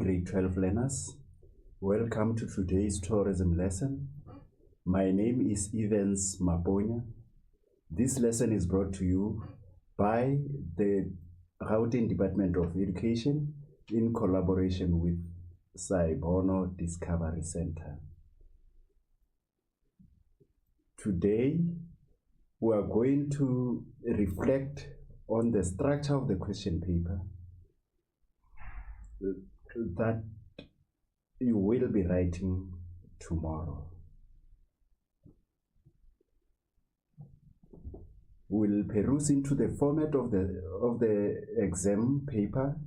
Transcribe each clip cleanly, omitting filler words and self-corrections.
grade 12 learners. Welcome to today's tourism lesson. My name is Evans Maponya. This lesson is brought to you by the Gauteng Department of Education in collaboration with Saibono Discovery Center. Today, we are going to reflect on the structure of the question paper that you will be writing tomorrow. We'll peruse into the format of the exam paper,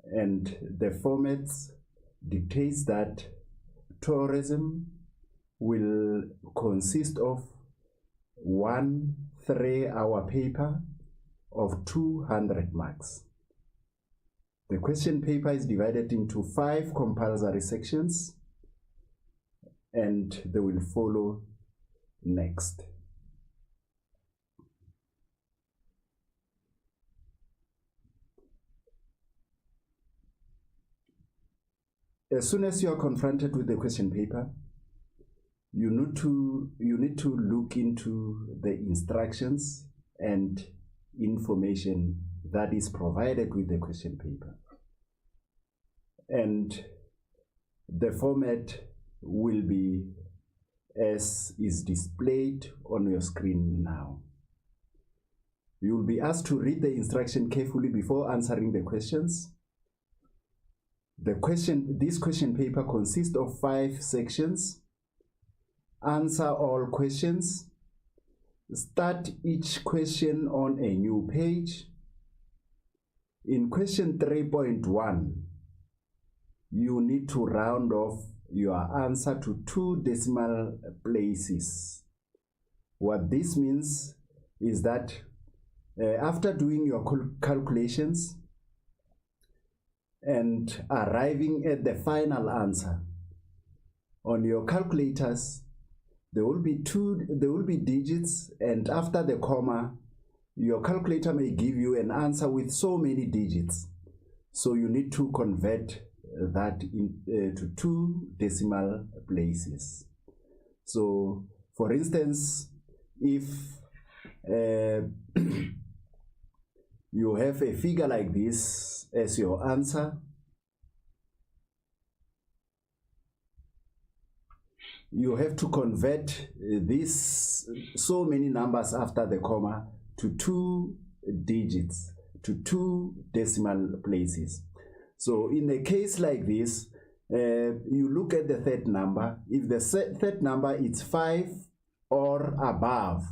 and the format dictates that tourism will consist of 1 3-hour paper of 200 marks. The question paper is divided into 5 compulsory sections, and they will follow next. As soon as you are confronted with the question paper, you need to look into the instructions and information that is provided with the question paper. And the format will be as is displayed on your screen now. You will be asked to read the instruction carefully before answering the questions. This question paper consists of 5 sections. Answer all questions. Start each question on a new page. In question 3.1, you need to round off your answer to 2 decimal places. What this means is that after doing your calculations and arriving at the final answer, on your calculators, there will be digits, and after the comma, your calculator may give you an answer with so many digits. So you need to convert that to 2 decimal places. So, for instance, if you have a figure like this as your answer, you have to convert this so many numbers after the comma to 2 digits, to 2 decimal places. So in a case like this, you look at the third number. If the third number is 5 or above,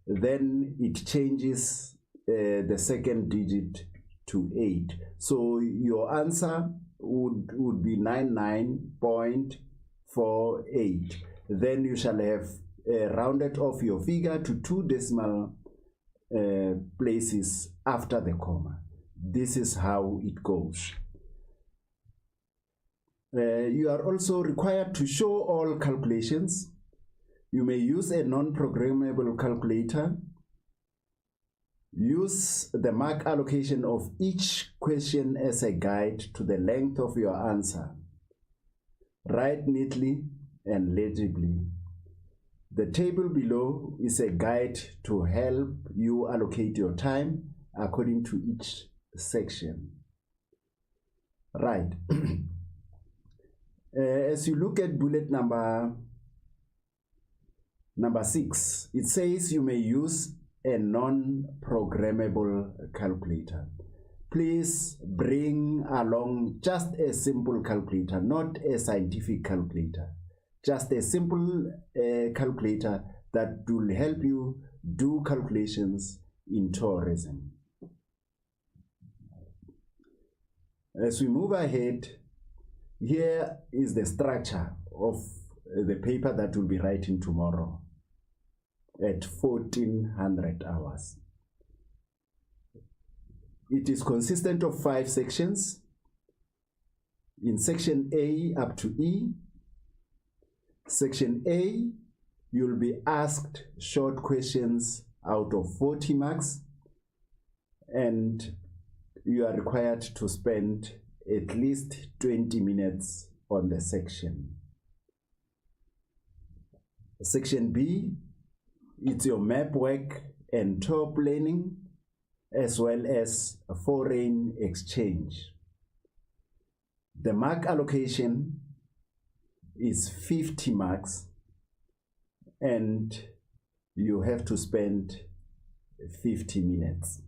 then it changes the second digit to 8. So your answer would be 99.48. Then you shall have rounded off your figure to 2 decimal places after the comma. This is how it goes. You are also required to show all calculations. You may use a non-programmable calculator. Use the mark allocation of each question as a guide to the length of your answer. Write neatly and legibly. The table below is a guide to help you allocate your time according to each section. Right. As you look at bullet number 6, it says you may use a non-programmable calculator. Please bring along just a simple calculator, not a scientific calculator. Just a simple calculator that will help you do calculations in tourism. As we move ahead, here is the structure of the paper that we'll be writing tomorrow at 1400 hours. It is consistent of 5 sections. In section A up to E, section A, you'll be asked short questions out of 40 marks, and you are required to spend at least 20 minutes on the section. Section B, it's your map work and tour planning, as well as foreign exchange. The mark allocation is 50 marks, and you have to spend 50 minutes.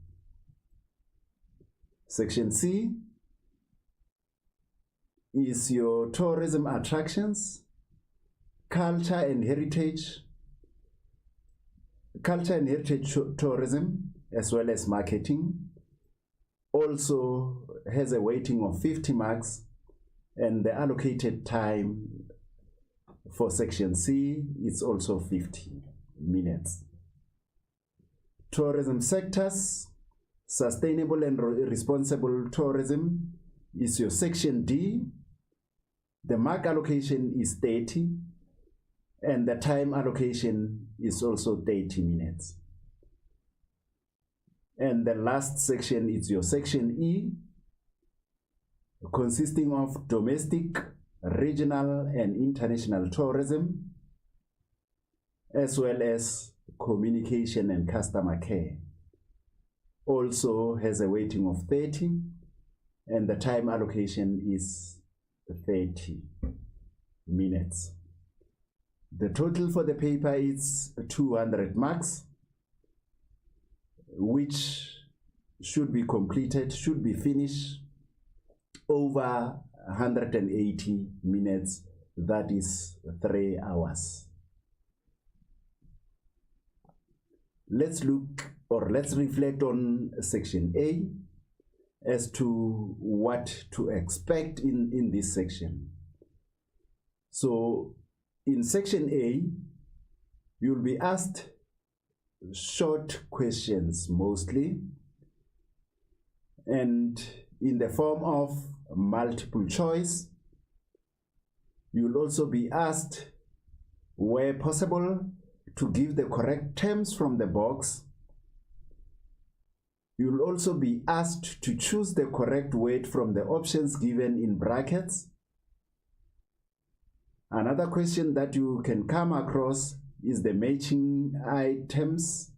Section C is your tourism attractions, culture and heritage tourism, as well as marketing. Also has a weighting of 50 marks, and the allocated time for section C is also 50 minutes. Tourism sectors, sustainable and responsible tourism is your section D. The mark allocation is 30, and the time allocation is also 30 minutes. And the last section is your section E, consisting of domestic, regional, and international tourism, as well as communication and customer care. Also has a weighting of 30, and the time allocation is 30 minutes. The total for the paper is 200 marks, which should be completed, should be finished over 180 minutes, that is 3 hours. Let's look, or let's reflect on section A as to what to expect in this section. So in section A, you'll be asked short questions mostly, and in the form of multiple choice. You'll also be asked, where possible, to give the correct terms from the box. You'll also be asked to choose the correct word from the options given in brackets. Another question that you can come across is the matching items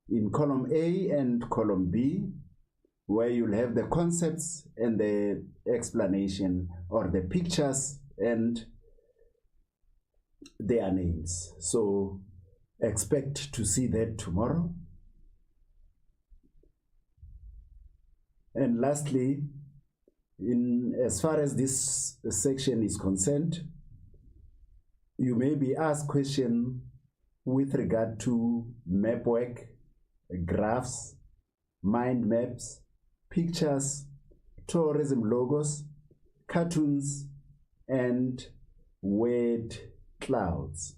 in column A and column B, where you'll have the concepts and the explanation, or the pictures and their names. So expect to see that tomorrow. And lastly, as far as this section is concerned, you may be asked questions with regard to map work, graphs, mind maps, pictures, tourism logos, cartoons, and word clouds.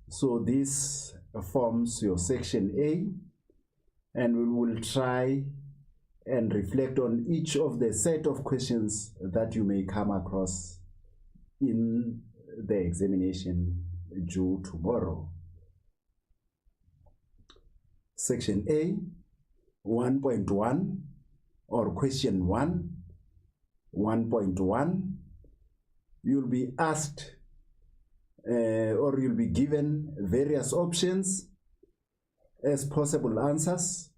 So this forms your section A, and we will try and reflect on each of the set of questions that you may come across in the examination due tomorrow. Section A, 1.1, or question 1, 1.1, you'll be asked or you'll be given various options as possible answers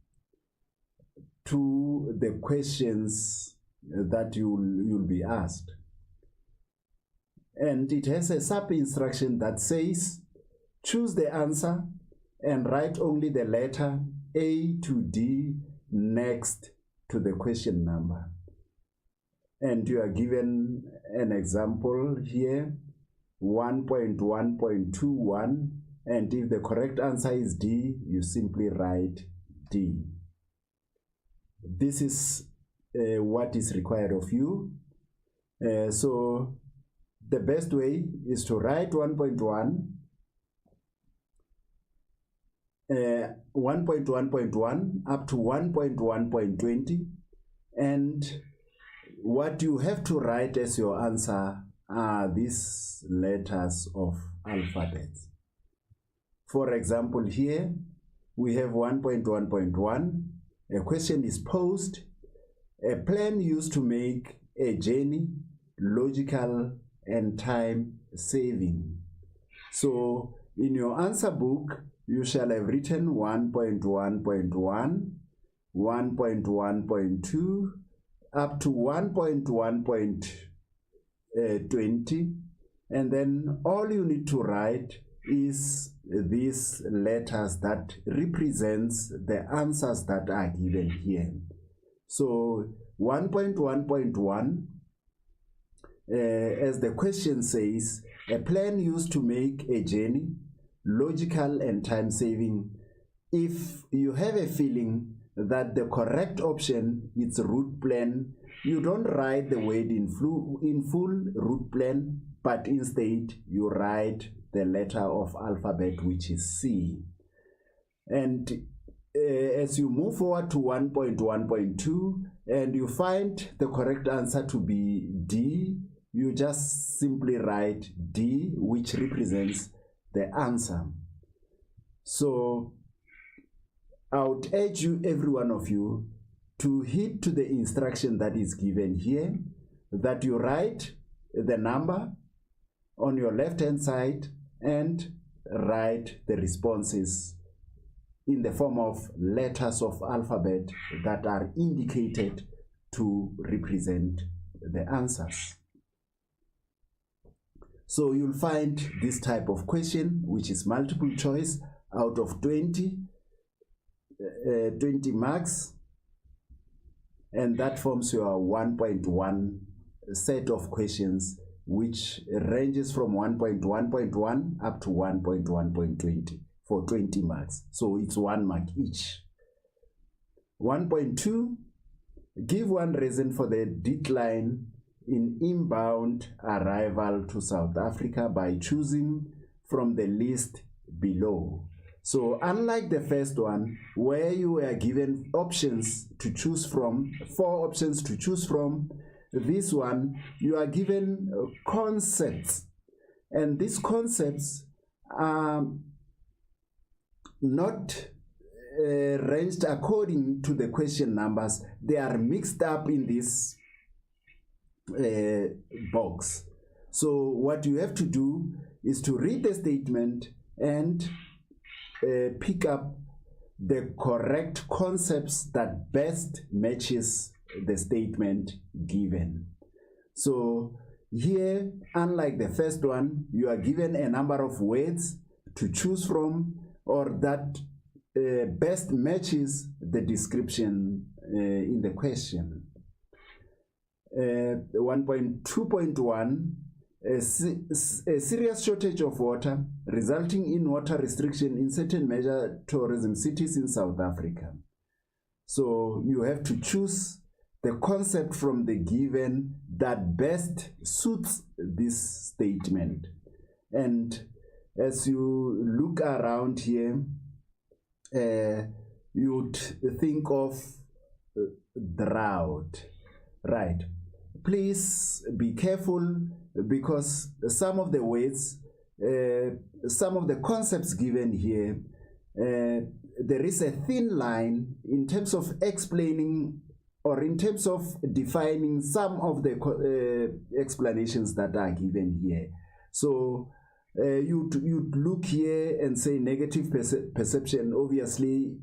to the questions that you'll be asked. And it has a sub-instruction that says, choose the answer and write only the letter A to D next to the question number. And you are given an example here, 1.1.21, and if the correct answer is D, you simply write D. This is what is required of you. So the best way is to write 1.1, 1.1.1 up to 1.1.20, and what you have to write as your answer are these letters of alphabets. For example, here we have 1.1.1. A question is posed a plan used to make a journey logical and time saving. So in your answer book, you shall have written 1.1.1, 1.1.2, up to 1.1.20, and then all you need to write is these letters that represents the answers that are given here. So 1.1.1, as the question says, a plan used to make a journey logical and time saving. If you have a feeling that the correct option is route plan, you don't write the word in full route plan, but instead you write the letter of alphabet, which is C. And as you move forward to 1.1.2 and you find the correct answer to be D, you just simply write D, which represents the answer. So I would urge you, every one of you, to heed to the instruction that is given here, that you write the number on your left hand side and write the responses in the form of letters of alphabet that are indicated to represent the answers. So you'll find this type of question, which is multiple choice out of 20 marks, and that forms your 1.1 set of questions, which ranges from 1.1.1 up to 1.1.20 for 20 marks. So it's 1 mark each. 1.2, give one reason for the decline in inbound arrival to South Africa by choosing from the list below. So unlike the first one, where you were given options to choose from, 4 options to choose from, this one, you are given concepts. And these concepts are not ranged according to the question numbers. They are mixed up in this box. So what you have to do is to read the statement and pick up the correct concepts that best matches the statement given. So here, unlike the first one, you are given a number of words to choose from, or that best matches the description in the question. 1.2.1, a serious shortage of water resulting in water restriction in certain major tourism cities in South Africa. So you have to choose the concept from the given that best suits this statement. And as you look around here, you'd think of drought, right? Please be careful, because some of the words, some of the concepts given here, there is a thin line in terms of explaining or in terms of defining some of the explanations that are given here. So you'd look here and say negative perception, obviously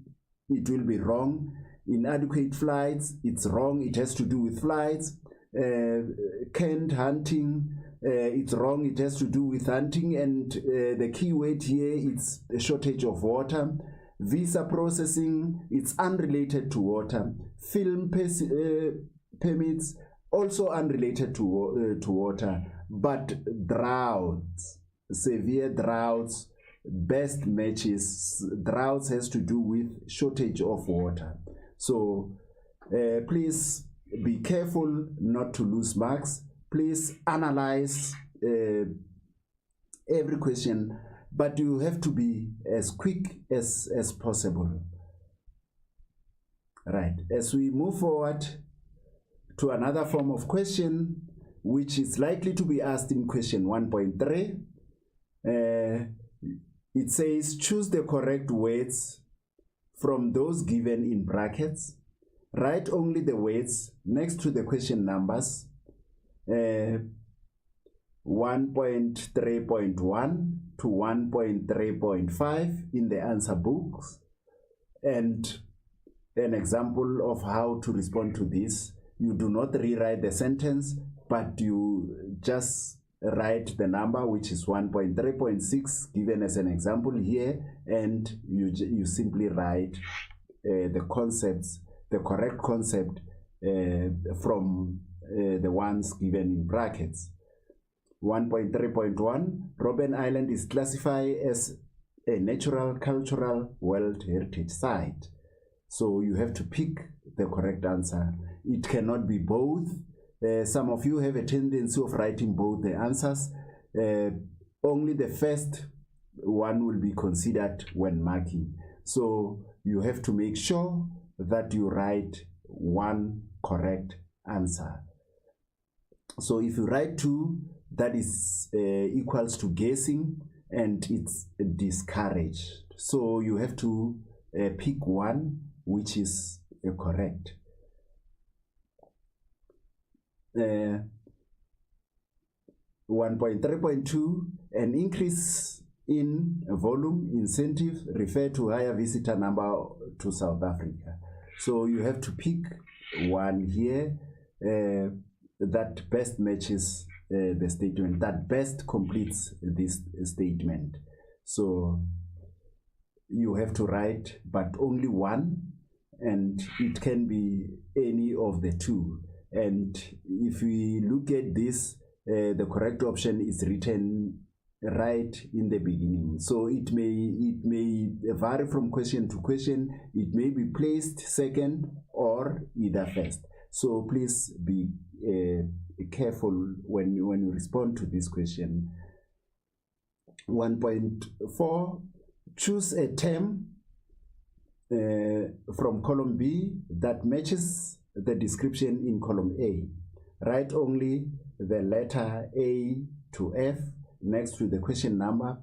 it will be wrong. Inadequate flights, it's wrong, it has to do with flights. Canned hunting, it's wrong, it has to do with hunting, and the key word here is a shortage of water. Visa processing, it's unrelated to water. Film permits, also unrelated to water. But droughts, severe droughts, best matches. Droughts has to do with shortage of water. So please be careful not to lose marks. Please analyze every question, but you have to be as quick as possible. Right, as we move forward to another form of question, which is likely to be asked in question 1.3, it says choose the correct words from those given in brackets. Write only the words next to the question numbers 1.3.1 to 1.3.5 in the answer books. And an example of how to respond to this, you do not rewrite the sentence, but you just write the number, which is 1.3.6 given as an example here, and you simply write the concepts, the correct concept from the ones given in brackets. 1.3.1, Robben Island is classified as a natural cultural World Heritage Site. So you have to pick the correct answer. It cannot be both. Some of you have a tendency of writing both the answers. Only the first one will be considered when marking. So you have to make sure that you write one correct answer. So if you write 2, that is equals to guessing, and it's discouraged. So you have to pick one which is correct. 1.3.2, an increase in volume incentive refer to higher visitor number to South Africa. So you have to pick one here that best matches the statement, that best completes this statement. So you have to write but only one, and it can be any of the 2. And if we look at this, the correct option is written right in the beginning. So it may vary from question to question. It may be placed second or either first. So please be careful when you respond to this question. 1.4, choose a term from column B that matches the description in column A. Write only the letter A to F next to the question number,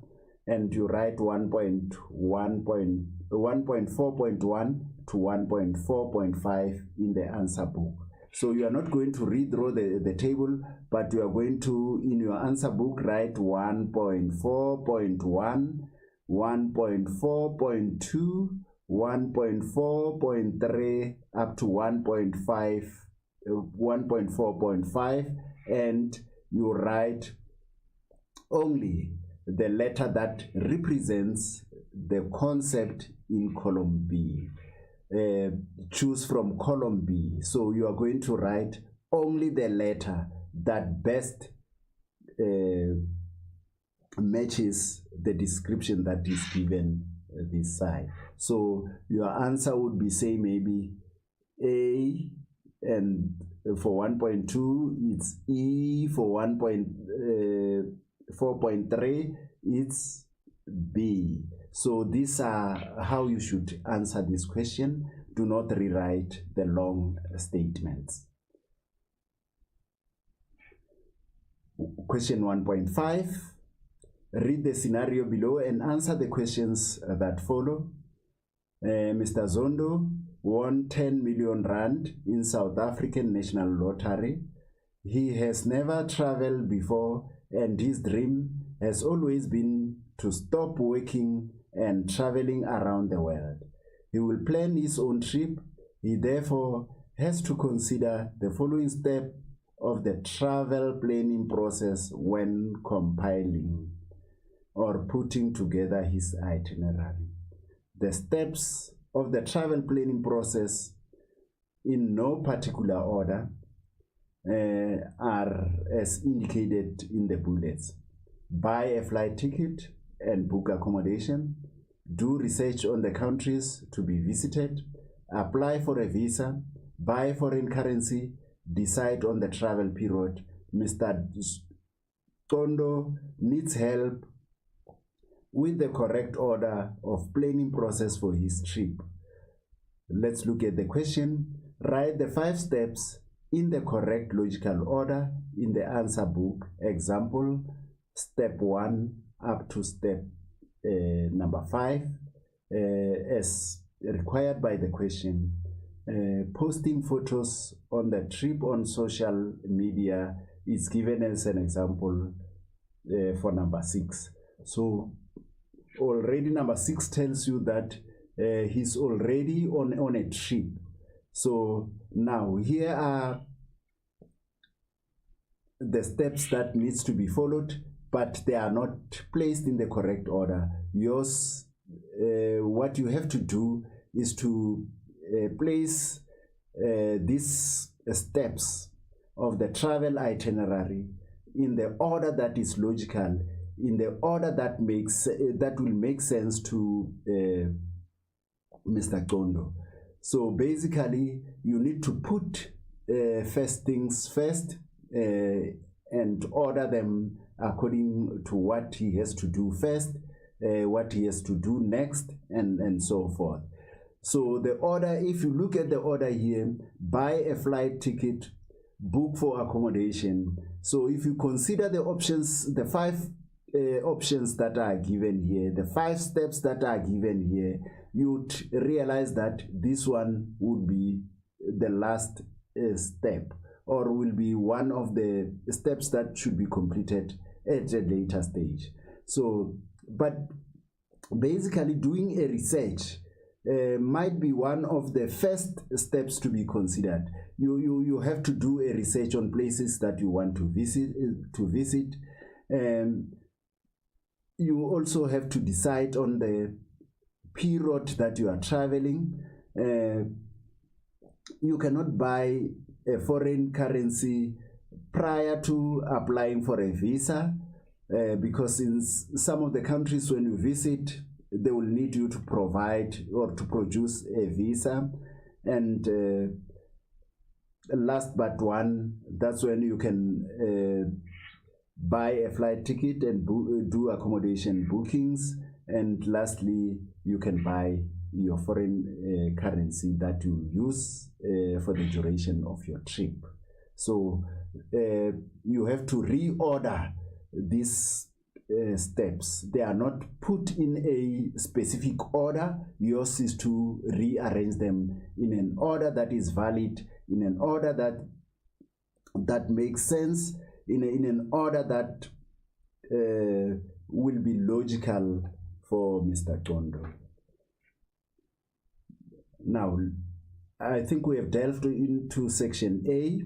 and you write 1.4.1 to 1.4.5 in the answer book. So you are not going to redraw the table, but you are going to, in your answer book, write 1.4.1, 1.4.2, 1.4.3 up to 1.4.5, and you write only the letter that represents the concept in column B. Choose from column B. So you are going to write only the letter that best matches the description that is given this side. So your answer would be, say, maybe A, and for 1.2 it's E, for 1.4.3 it's B. So these are how you should answer this question. Do not rewrite the long statements. Question 1.5. Read the scenario below and answer the questions that follow. Mr. Zondo won 10 million rand in South African National Lottery. He has never traveled before, and his dream has always been to stop working and traveling around the world. He will plan his own trip. He therefore has to consider the following step of the travel planning process when compiling or putting together his itinerary. The steps of the travel planning process, in no particular order, are as indicated in the bullets. Buy a flight ticket and book accommodation. Do research on the countries to be visited. Apply for a visa. Buy foreign currency. Decide on the travel period. Mr. Zondo needs help with the correct order of planning process for his trip. Let's look at the question. Write the 5 steps in the correct logical order in the answer book. Example, step 1 up to step number 5 as required by the question. posting photos on the trip on social media is given as an example for number 6. So already number 6 tells you that he's already on a trip. So now here are the steps that needs to be followed, but they are not placed in the correct order. Yours, what you have to do is to place these steps of the travel itinerary in the order that is logical, in the order that makes that will make sense to Mr. Qondo. So basically, you need to put first things first and order them according to what he has to do first, what he has to do next, and so forth. So the order, if you look at the order here, buy a flight ticket, book for accommodation. So if you consider the options, the 5 options that are given here, the 5 steps that are given here, you'd realize that this one would be the last step, or will be one of the steps that should be completed at a later stage. So, but basically doing a research might be one of the first steps to be considered. You have to do a research on places that you want to visit. You also have to decide on the period that you are traveling. You cannot buy a foreign currency prior to applying for a visa, because in some of the countries when you visit, they will need you to provide or to produce a visa. And last but one, that's when you can buy a flight ticket and do accommodation bookings. And lastly, you can buy your foreign currency that you use for the duration of your trip. So you have to reorder these steps. They are not put in a specific order. Yours is to rearrange them in an order that is valid, in an order that makes sense, in an order that will be logical for Mr. Qondo. Now, I think we have delved into section A,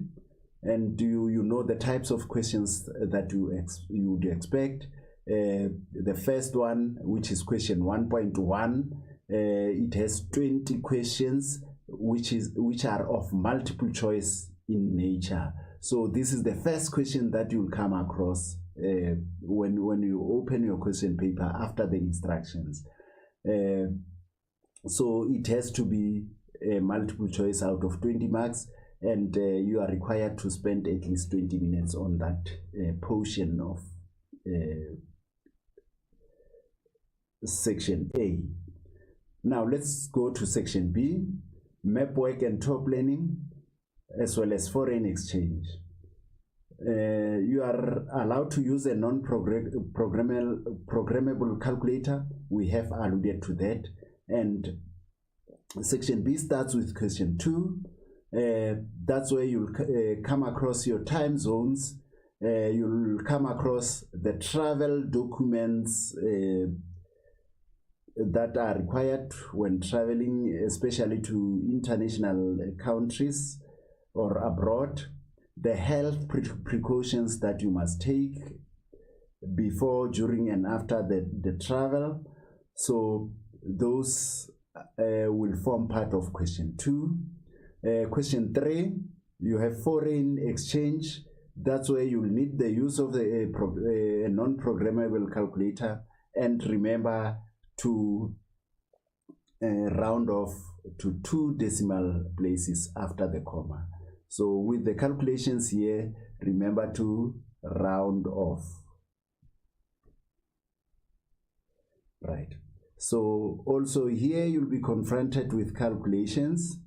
and you know the types of questions that you would expect. The first one, which is question 1.1, it has 20 questions which are of multiple choice in nature. So this is the first question that you'll come across when you open your question paper after the instructions. So it has to be a multiple choice out of 20 marks, and you are required to spend at least 20 minutes on that portion of section A. Now let's go to section B, map work and tour planning, as well as foreign exchange. You are allowed to use a non-programmable calculator. We have alluded to that. And section B starts with question 2. That's where you'll come across your time zones. You'll come across the travel documents that are required when traveling, especially to international countries or abroad, the health precautions that you must take before, during, and after the travel. So those will form part of question 2. Question 3, you have foreign exchange. That's where you'll need the use of the non-programmable calculator, and remember to round off to 2 decimal places after the comma. So with the calculations here, remember to round off. Right. So also here you'll be confronted with calculations,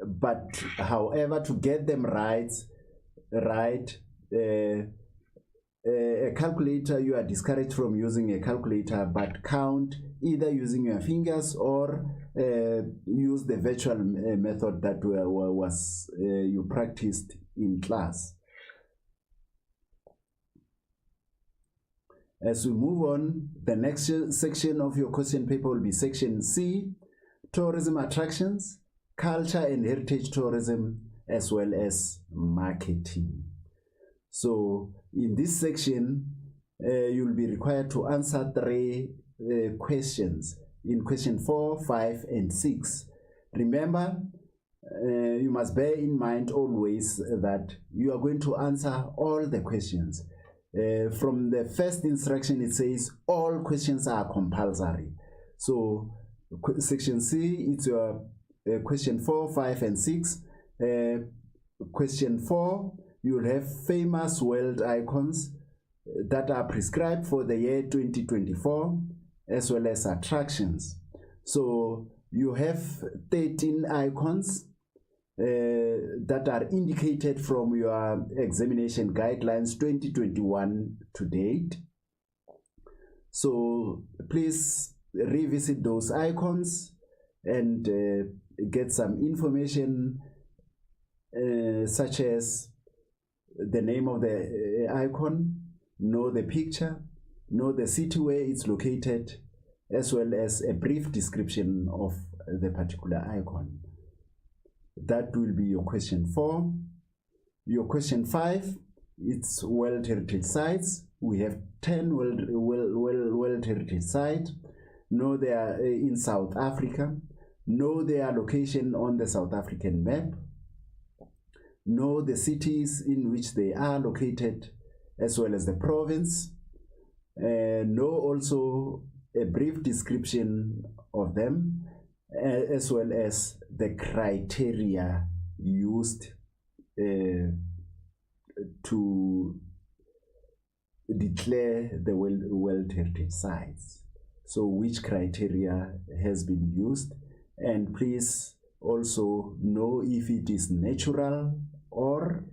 but however, to get them right, a calculator, you are discouraged from using a calculator, but count either using your fingers or use the virtual method that was you practiced in class. As we move on, the next section of your question paper will be section C, tourism attractions, culture and heritage tourism, as well as marketing. So in this section, you'll be required to answer 3 questions in question 4, 5, and 6. Remember, you must bear in mind always that you are going to answer all the questions. From the first instruction, it says all questions are compulsory. So section C, it's your question 4, 5, and 6. Question 4, you'll have famous world icons that are prescribed for the year 2024, as well as attractions. So you have 13 icons that are indicated from your examination guidelines 2021 to date. So please revisit those icons and get some information such as the name of the icon, know the picture, know the city where it's located, as well as a brief description of the particular icon. That will be your question 4. Your question 5, it's World Heritage Sites. We have 10 World Heritage Sites. Know they are in South Africa. Know their location on the South African map. Know the cities in which they are located, as well as the province. Know also a brief description of them, as well as the criteria used to declare the World Heritage Sites. So which criteria has been used, and please also know if it is natural or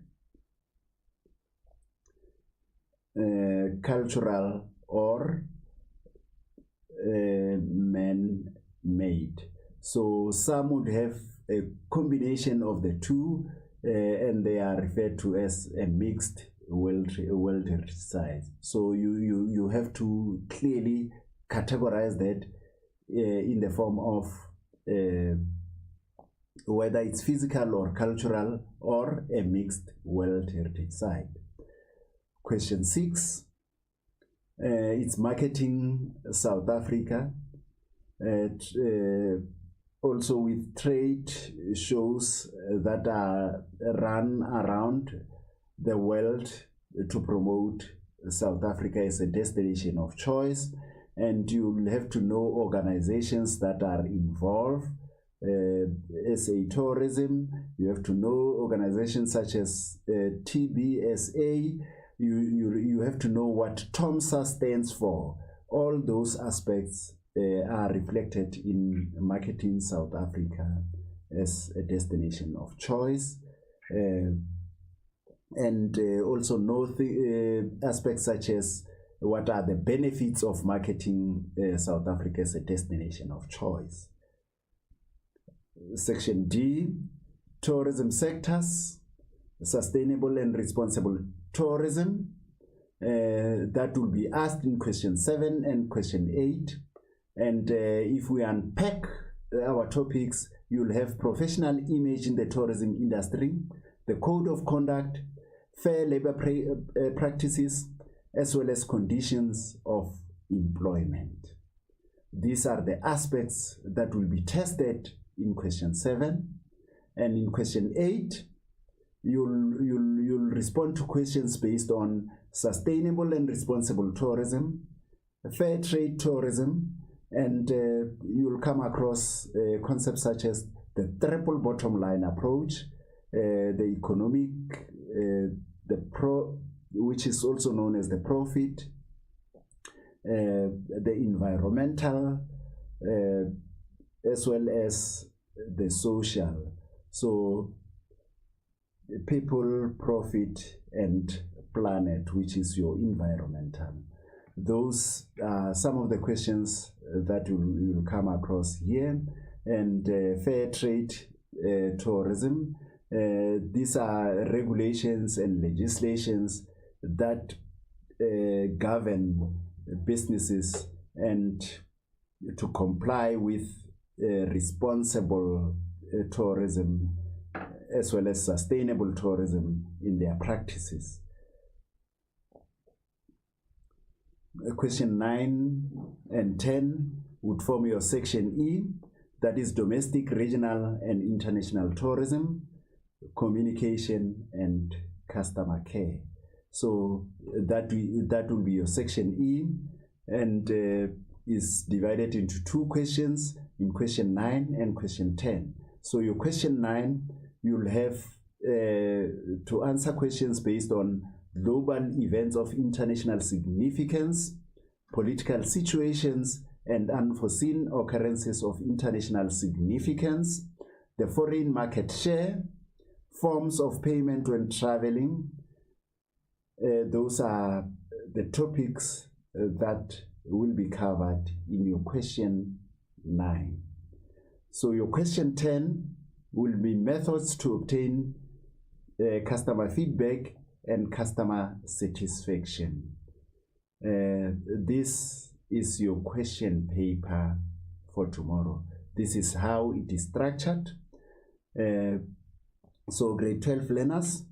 cultural or man-made. So some would have a combination of the two, and they are referred to as a mixed World Heritage Site. So you have to clearly categorize that in the form of whether it's physical or cultural or a mixed World Heritage Site. Question 6, it's marketing South Africa. Also with trade shows that are run around the world to promote South Africa as a destination of choice, and you'll have to know organizations that are involved. SA Tourism, you have to know organizations such as TBSA, you have to know what TOMSA stands for. All those aspects are reflected in marketing South Africa as a destination of choice, and also know aspects such as what are the benefits of marketing South Africa as a destination of choice. Section D, tourism sectors, sustainable and responsible tourism. That will be asked in question 7 and question 8. And if we unpack our topics, you'll have professional image in the tourism industry, the code of conduct, fair labor practices, as well as conditions of employment. These are the aspects that will be tested in question 7. And in question 8, you'll respond to questions based on sustainable and responsible tourism, fair trade tourism, and you'll come across concepts such as the triple bottom line approach, the economic, which is also known as the profit, the environmental, as well as the social. So people, profit, and planet, which is your environmental. Those are some of the questions that you will come across here. And fair trade tourism. These are regulations and legislations that govern businesses and to comply with responsible tourism as well as sustainable tourism in their practices. Question 9 and 10 would form your section E, that is domestic, regional, and international tourism, communication, and customer care. So that will be your section E, and is divided into 2 questions, in question 9 and question 10. So your question 9, you'll have to answer questions based on global events of international significance, political situations, and unforeseen occurrences of international significance, the foreign market share, forms of payment when traveling. Those are the topics that will be covered in your question 9. So your question 10 will be methods to obtain customer feedback and customer satisfaction. This is your question paper for tomorrow. This is how it is structured. So grade 12 learners,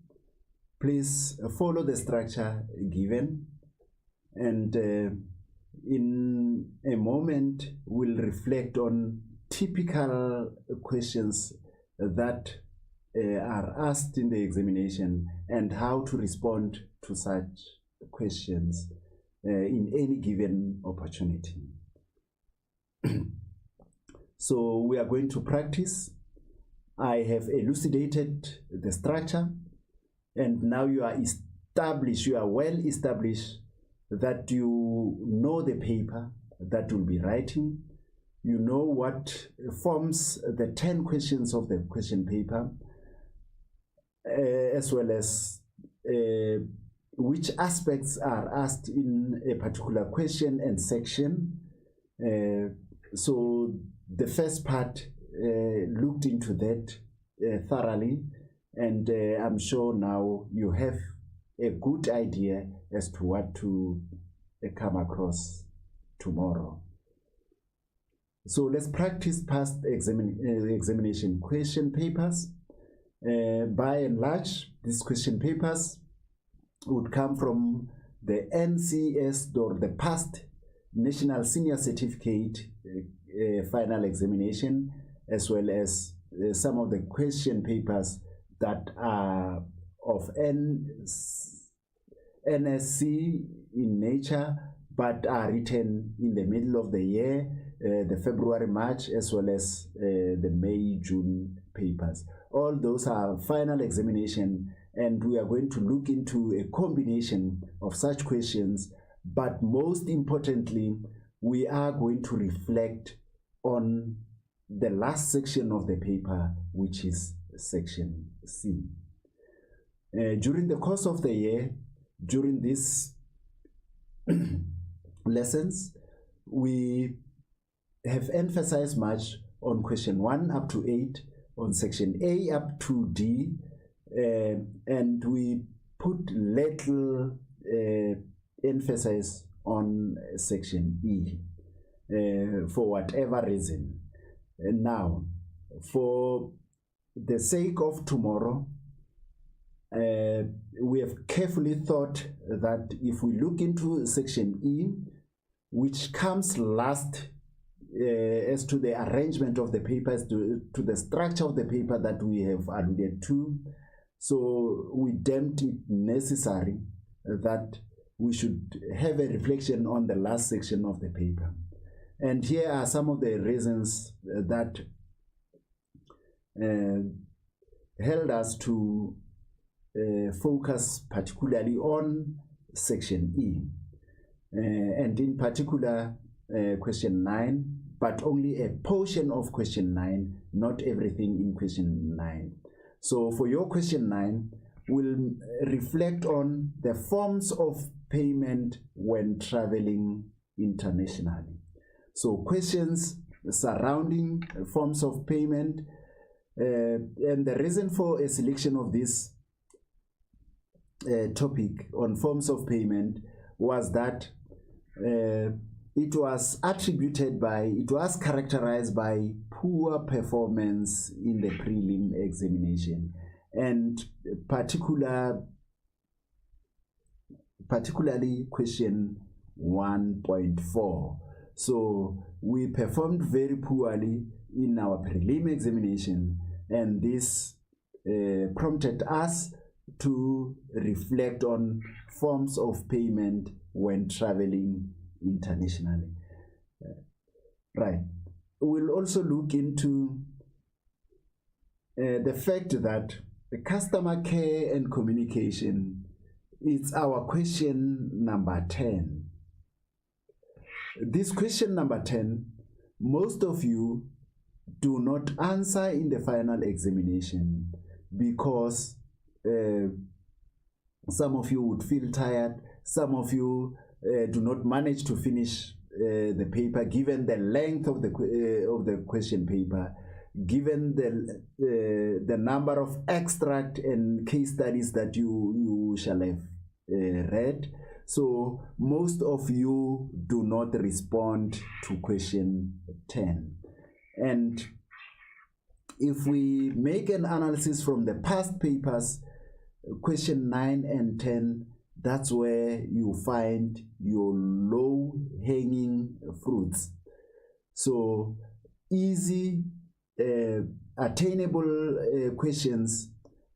please follow the structure given, and in a moment we'll reflect on typical questions that are asked in the examination and how to respond to such questions in any given opportunity. So we are going to practice. I have elucidated the structure, and now you are established, you are well established that you know the paper that you'll be writing. You know what forms the 10 questions of the question paper, as well as which aspects are asked in a particular question and section. So the first part looked into that thoroughly, and I'm sure now you have a good idea as to what to come across tomorrow. So let's practice past examination question papers. By and large, these question papers would come from the NCS or the past National Senior Certificate final examination, as well as some of the question papers that are of NSC in nature, but are written in the middle of the year, the February, March, as well as the May, June papers. All those are final examination, and we are going to look into a combination of such questions, but most importantly, we are going to reflect on the last section of the paper, which is section C. During the course of the year, during these lessons, we have emphasized much on question 1 up to 8, on section A up to D, and we put little emphasis on section E for whatever reason. And now, for the sake of tomorrow, we have carefully thought that if we look into section E, which comes last as to the arrangement of the papers, to the structure of the paper that we have alluded to, so we deemed it necessary that we should have a reflection on the last section of the paper. And here are some of the reasons that held us to focus particularly on section E, and in particular question 9, but only a portion of question 9, not everything in question 9. So for your question 9, will reflect on the forms of payment when traveling internationally. So questions surrounding forms of payment, and the reason for a selection of this topic on forms of payment was that it was characterized by poor performance in the prelim examination, and particularly question 1.4. So we performed very poorly in our prelim examination, and this prompted us to reflect on forms of payment when traveling internationally. Right. We'll also look into the fact that the customer care and communication is our question number 10. This question number 10, most of you do not answer in the final examination because some of you would feel tired, some of you do not manage to finish the paper given the length of the question paper, given the number of extract and case studies that you shall have read. So most of you do not respond to question 10. And if we make an analysis from the past papers, question 9 and 10, that's where you find your low-hanging fruits. So easy, attainable questions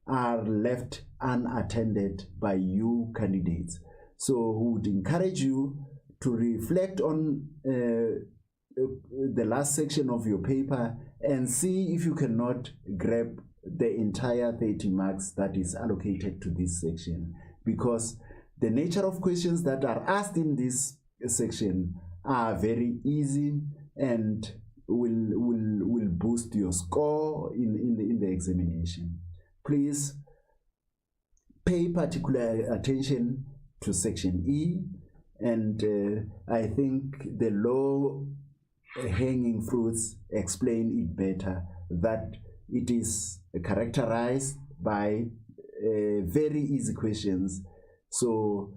are left unattended by you candidates. So we would encourage you to reflect on the last section of your paper and see if you cannot grab the entire 30 marks that is allocated to this section, because the nature of questions that are asked in this section are very easy and will boost your score in the examination. Please pay particular attention to section E, and I think the low hanging fruits explain it better, that it is characterized by very easy questions. So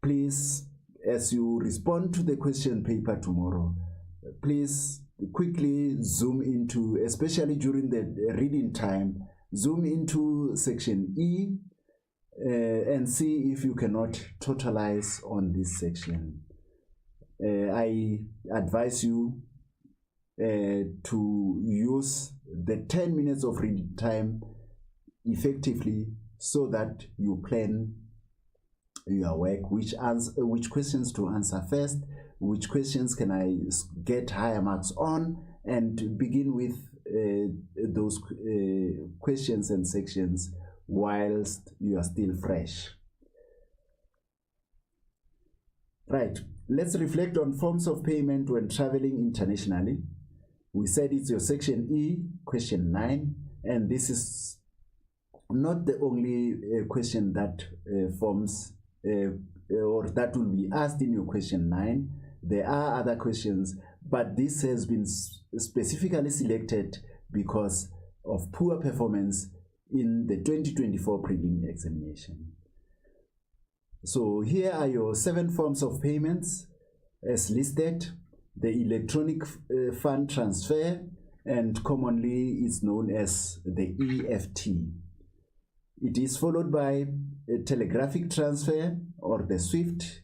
please, as you respond to the question paper tomorrow, please quickly zoom into, especially during the reading time, zoom into section E and see if you cannot totalize on this section. I advise you to use the 10 minutes of reading time effectively so that you plan your work, which questions to answer first, which questions can I get higher marks on, and begin with those questions and sections whilst you are still fresh. Right, let's reflect on forms of payment when traveling internationally. We said it's your section E, question 9, and this is not the only question that forms or that will be asked in your question 9. There are other questions, but this has been specifically selected because of poor performance in the 2024 prelim examination. So here are your 7 forms of payments as listed. The electronic fund transfer, and commonly is known as the EFT. It is followed by a telegraphic transfer or the SWIFT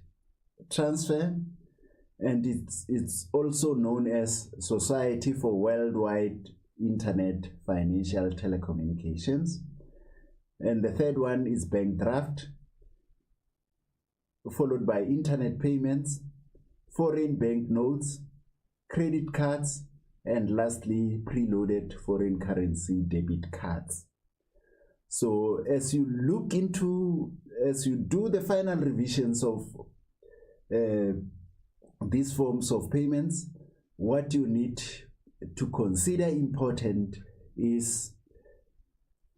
transfer, and it's also known as Society for Worldwide Internet Financial Telecommunications. And the third one is bank draft, followed by internet payments, foreign bank notes, credit cards, and lastly, preloaded foreign currency debit cards. So as you do the final revisions of these forms of payments, what you need to consider important is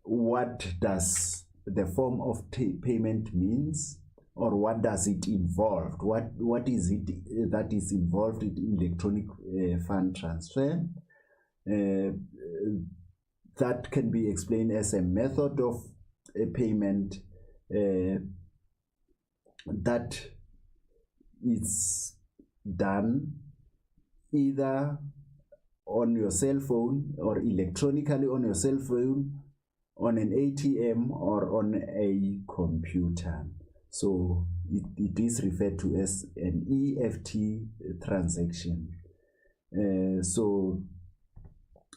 what does the form of payment means, or what does it involve? What is it that is involved in electronic fund transfer? That can be explained as a method of a payment that is done either on your cell phone or electronically on your cell phone, on an ATM, or on a computer. So it is referred to as an EFT transaction. So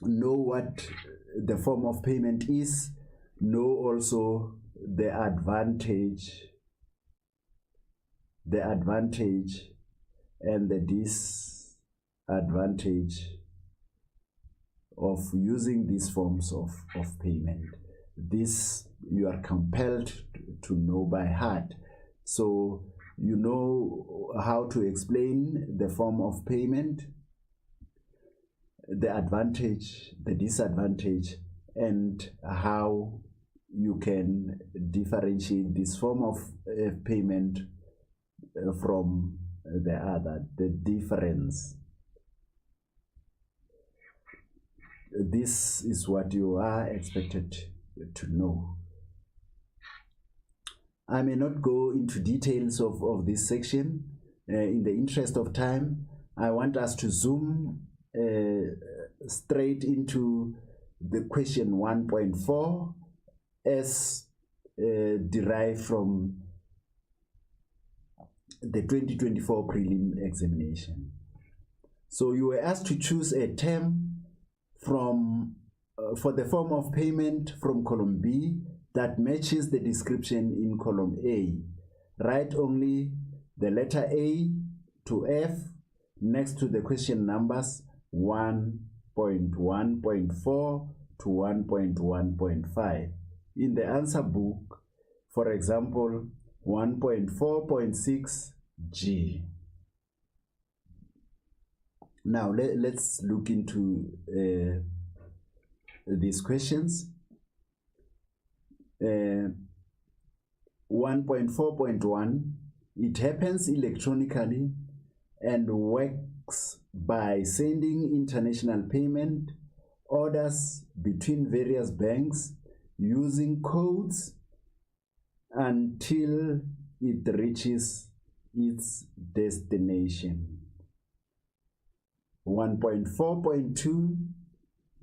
know what the form of payment is, know also the advantage and the disadvantage of using these forms of payment. This you are compelled to know by heart. So you know how to explain the form of payment, the advantage, the disadvantage, and how you can differentiate this form of payment from the other, the difference. This is what you are expected to know. I may not go into details of this section. In the interest of time, I want us to zoom straight into the question 1.4 as derived from the 2024 prelim examination. So you were asked to choose a term from for the form of payment from column B that matches the description in column A. Write only the letter A to F next to the question numbers 1.1.4 to 1.1.5. In the answer book, for example, 1.4.6 G. Now let's look into these questions. 1.4.1, it happens electronically and works by sending international payment orders between various banks using codes until it reaches its destination. 1.4.2,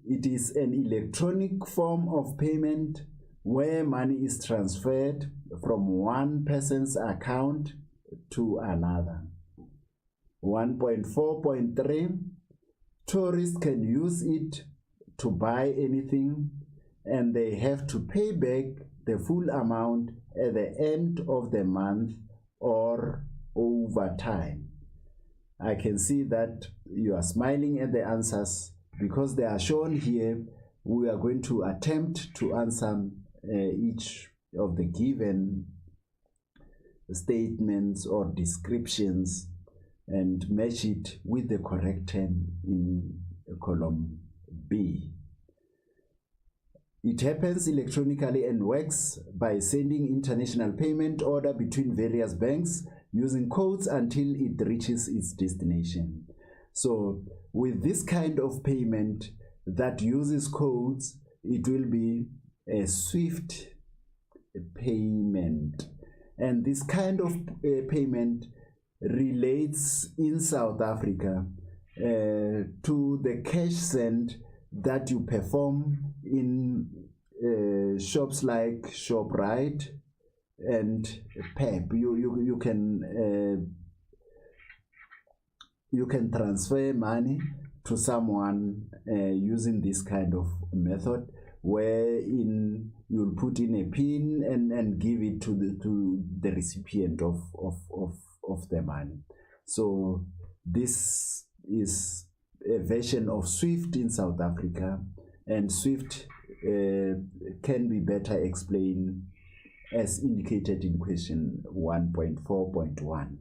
it is an electronic form of payment where money is transferred from one person's account to another. 1.4.3, tourists can use it to buy anything and they have to pay back the full amount at the end of the month or over time. I can see that you are smiling at the answers because they are shown here. We are going to attempt to answer each of the given statements or descriptions and match it with the correct term in column B. It happens electronically and works by sending international payment order between various banks using codes until it reaches its destination. So with this kind of payment that uses codes, it will be a SWIFT payment. And this kind of payment relates in South Africa to the cash send that you perform in shops like ShopRite and PEP. You can transfer money to someone using this kind of method, wherein you'll put in a PIN and give it to the recipient of the money. So this is a version of SWIFT in South Africa, and SWIFT can be better explained as indicated in question 1.4.1.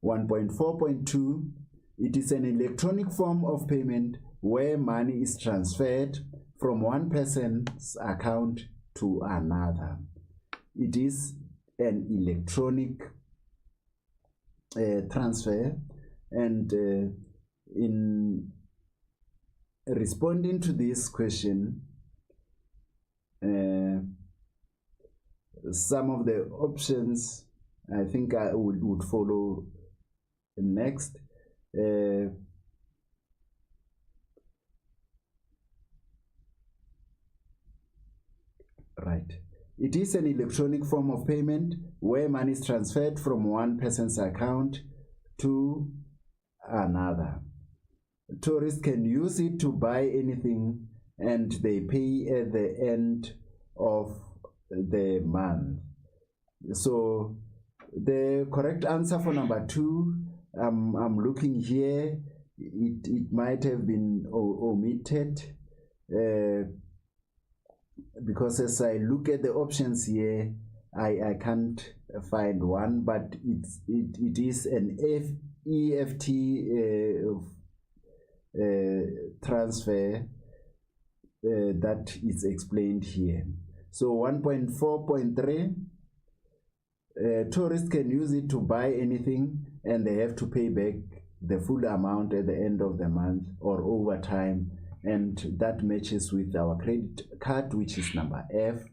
1.4.2, it is an electronic form of payment where money is transferred from one person's account to another. it is an electronic transfer, and in responding to this question, some of the options I think I would follow next. Right. It is an electronic form of payment where money is transferred from one person's account to another. Tourists can use it to buy anything and they pay at the end of the month. So the correct answer for number 2, I'm looking here, it might have been omitted. Because as I look at the options here, I can't find one, but it is an EFT transfer that is explained here. So 1.4.3, tourists can use it to buy anything and they have to pay back the full amount at the end of the month or over time, and that matches with our credit card, which is number F.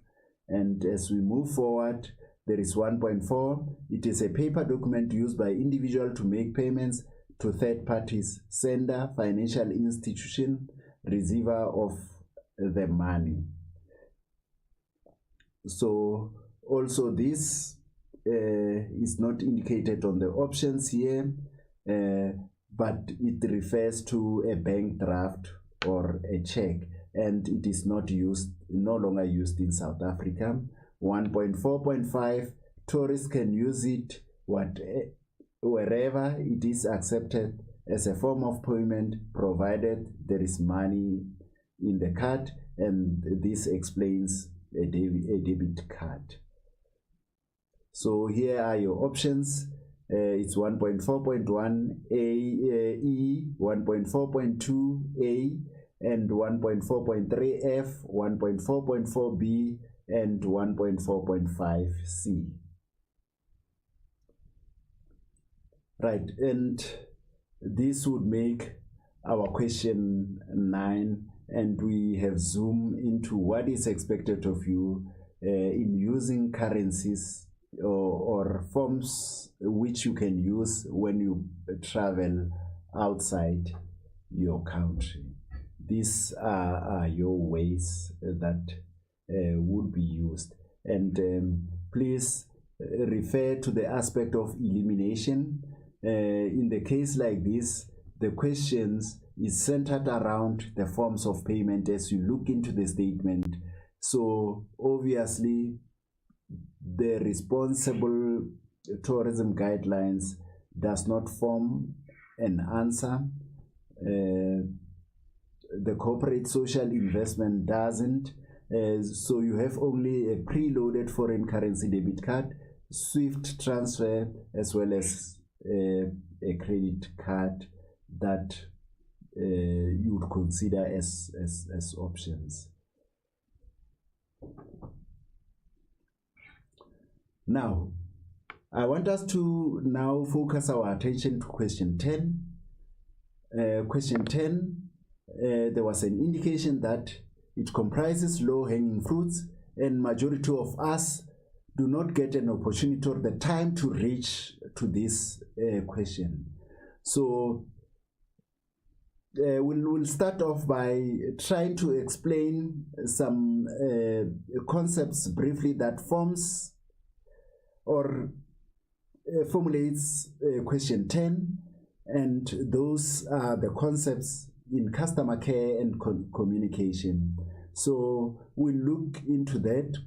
And as we move forward, there is 1.4. It is a paper document used by individual to make payments to third parties, sender, financial institution, receiver of the money. So also this is not indicated on the options here, but it refers to a bank draft or a check, and it is no longer used in South Africa. 1.4.5, tourists can use it wherever it is accepted as a form of payment, provided there is money in the card, and this explains a debit card. So here are your options. It's 1.4.1 E, 1.4.2 A, and 1.4.3 F, 1.4.4 B, and 1.4.5 C. Right, and this would make our question 9, and we have zoomed into what is expected of you in using currencies or forms which you can use when you travel outside your country. These are your ways that would be used, and please refer to the aspect of elimination. In the case like this, the questions is centered around the forms of payment as you look into the statement. So obviously the responsible tourism guidelines does not form an answer. The corporate social investment doesn't. So you have only a preloaded foreign currency debit card, SWIFT transfer, as well as a credit card that you would consider as options. Now, I want us to now focus our attention to question 10. Question 10, there was an indication that it comprises low-hanging fruits, and majority of us do not get an opportunity or the time to reach to this question. So we'll start off by trying to explain some concepts briefly that forms or formulates question 10, and those are the concepts in customer care and communication. So we'll look into that.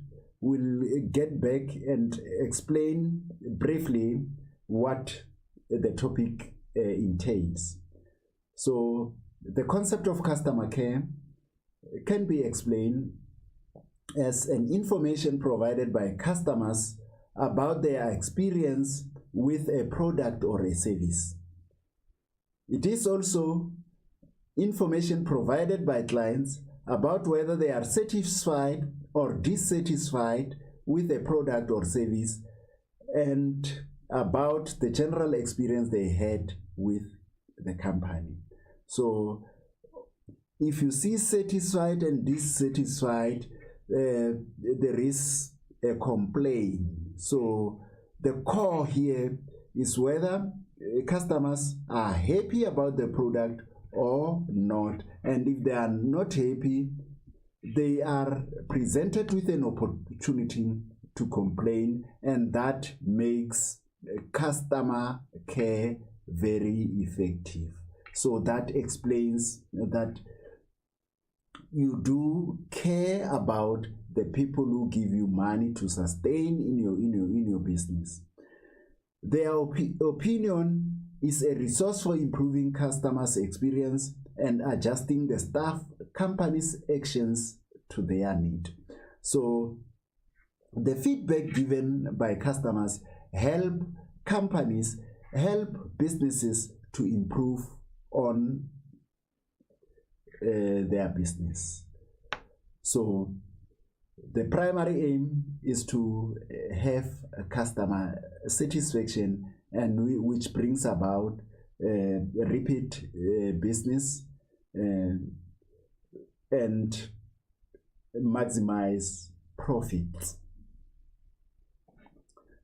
We'll get back and explain briefly what the topic entails. So the concept of customer care can be explained as an information provided by customers about their experience with a product or a service. It is also information provided by clients about whether they are satisfied or dissatisfied with a product or service and about the general experience they had with the company. So if you see satisfied and dissatisfied, there is a complaint. So the core here is whether customers are happy about the product or not. And if they are not happy, they are presented with an opportunity to complain, and that makes customer care very effective. So that explains that you do care about the people who give you money to sustain in your business. Their opinion is a resource for improving customers' experience and adjusting the staff company's actions to their need. So the feedback given by customers help companies, help businesses to improve on their business. So the primary aim is to have a customer satisfaction, and which brings about repeat business and maximize profits.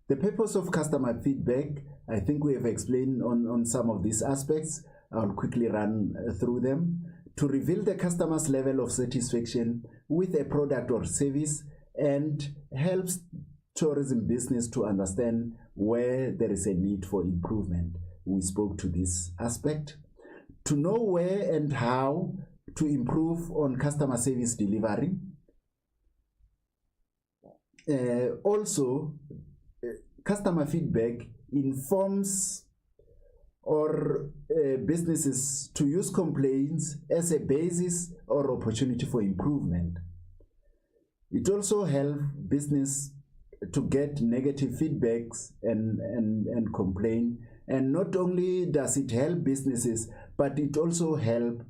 The purpose of customer feedback, I think we have explained on some of these aspects. I'll quickly run through them. To reveal the customer's level of satisfaction with a product or service, and helps tourism business to understand where there is a need for improvement. We spoke to this aspect. To know where and how to improve on customer service delivery. Also, customer feedback informs businesses to use complaints as a basis or opportunity for improvement. It also helps business to get negative feedbacks and complain. And not only does it help businesses, but it also helps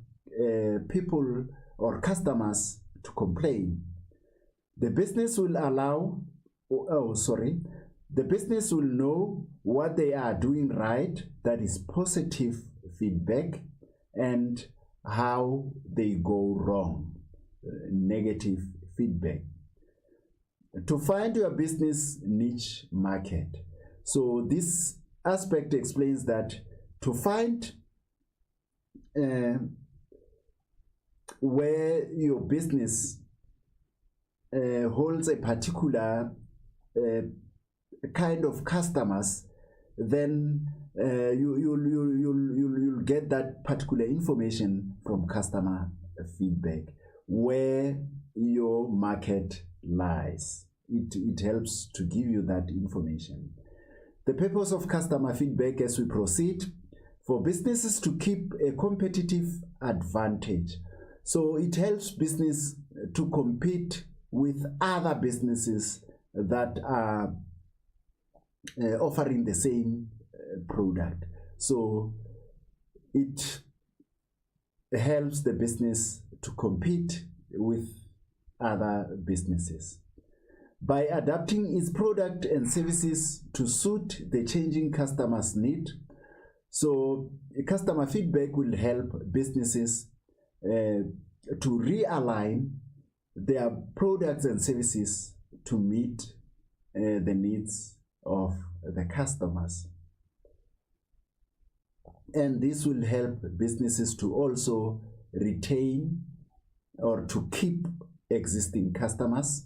people or customers to complain. The business will the business will know what they are doing right, that is positive feedback, and how they go wrong, negative feedback. To find your business niche market. So this aspect explains that to find where your business holds a particular kind of customers, then you'll get that particular information from customer feedback, where your market lies. It helps to give you that information. The purpose of customer feedback as we proceed, for businesses to keep a competitive advantage. So it helps business to compete with other businesses that are offering the same product. So it helps the business to compete with other businesses by adapting its product and services to suit the changing customer's need. So customer feedback will help businesses to realign their products and services to meet the needs of the customers. And this will help businesses to also retain or to keep existing customers.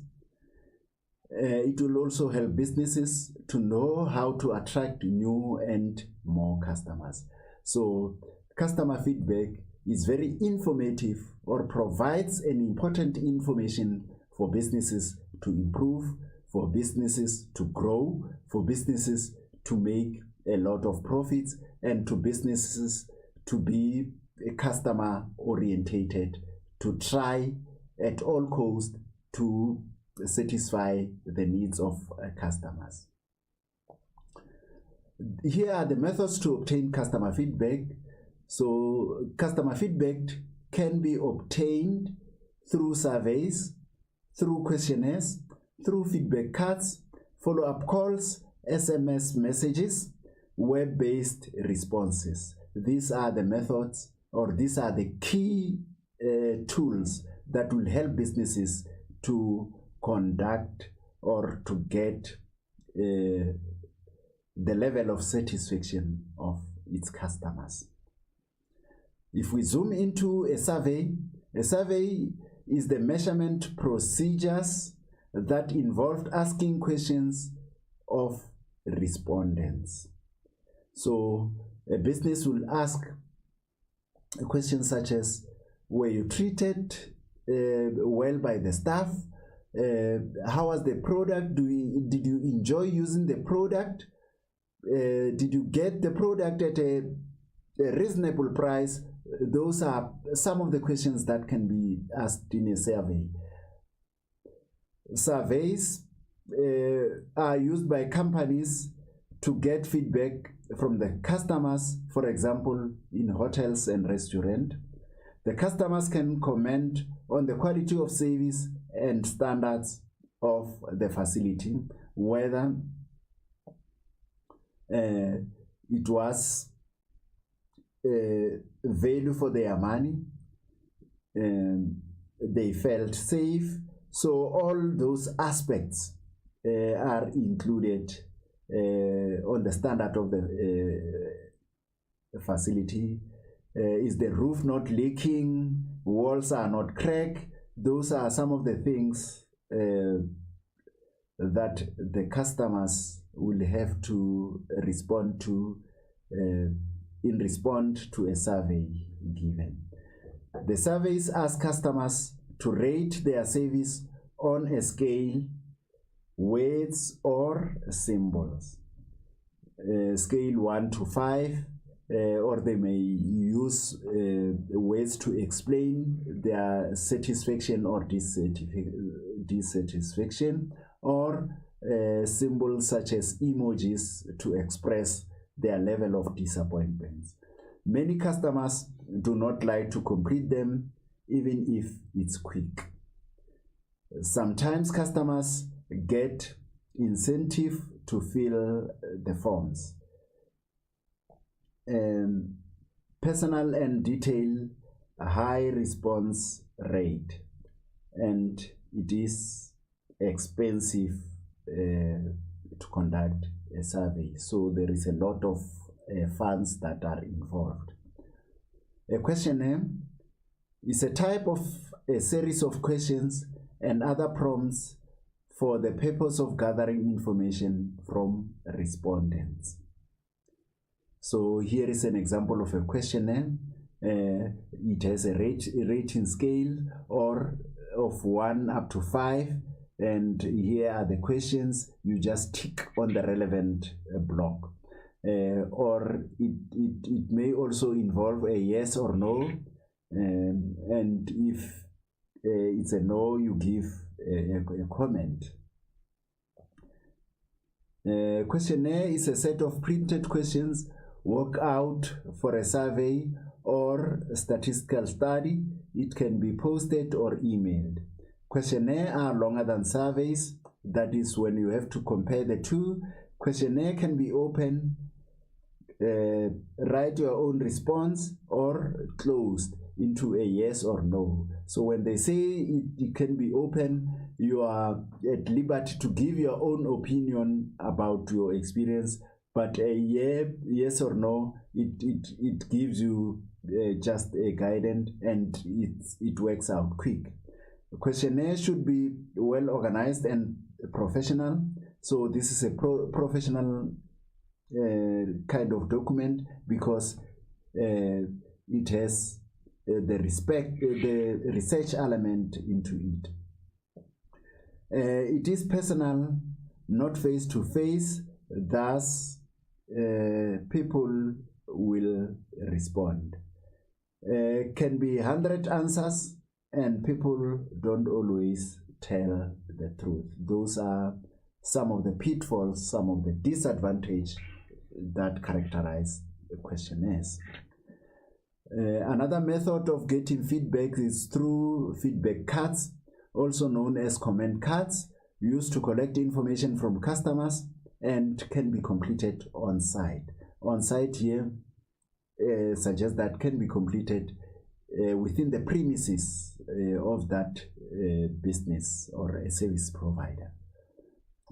It will also help businesses to know how to attract new and more customers. So customer feedback is very informative, or provides an important information for businesses to improve, for businesses to grow, for businesses to make a lot of profits, and to businesses to be customer orientated, to try at all costs to satisfy the needs of customers. Here are the methods to obtain customer feedback. So customer feedback can be obtained through surveys, through questionnaires, through feedback cards, follow-up calls, SMS messages, web-based responses. These are the methods, or these are the key tools that will help businesses to conduct or to get the level of satisfaction of its customers. If we zoom into a survey is the measurement procedures that involved asking questions of respondents. So a business will ask a question such as, were you treated well by the staff? How was the product? Did you enjoy using the product? Did you get the product at a reasonable price? Those are some of the questions that can be asked in a survey. Surveys are used by companies to get feedback from the customers, for example, in hotels and restaurants. The customers can comment on the quality of service and standards of the facility, whether it was value for their money, they felt safe. So all those aspects are included on the standard of the facility. Is the roof not leaking? Walls are not cracked? Those are some of the things that the customers will have to respond to in response to a survey given. The surveys ask customers to rate their service on a scale, words or symbols. Scale 1 to 5, or they may use ways to explain their satisfaction or dissatisfaction, or symbols such as emojis to express their level of disappointment. Many customers do not like to complete them, even if it's quick. Sometimes customers get incentive to fill the forms. Personal and detailed, high response rate, and it is expensive to conduct a survey, so there is a lot of funds that are involved. A questionnaire is a type of a series of questions and other prompts for the purpose of gathering information from respondents. So here is an example of a questionnaire. It has a rating scale or of 1 up to 5, and here are the questions. You just tick on the relevant block. Or it may also involve a yes or no, and if it's a no, you give a comment. Questionnaire is a set of printed questions worked out for a survey or a statistical study. It can be posted or emailed. Questionnaires are longer than surveys. That is when you have to compare the two. Questionnaire can be open, write your own response, or closed into a yes or no. So when they say it can be open, you are at liberty to give your own opinion about your experience, but a yes or no, it gives you just a guidance, and it works out quick. The questionnaire should be well organized and professional. So this is a professional kind of document, because it has the research element into it. It is personal, not face to face, thus people will respond. Can be 100 answers, and people don't always tell the truth. Those are some of the pitfalls, some of the disadvantages that characterize the questionnaires. Another method of getting feedback is through feedback cards, also known as comment cards. used to collect information from customers and can be completed on site. On site here suggests that can be completed within the premises of that business or a service provider.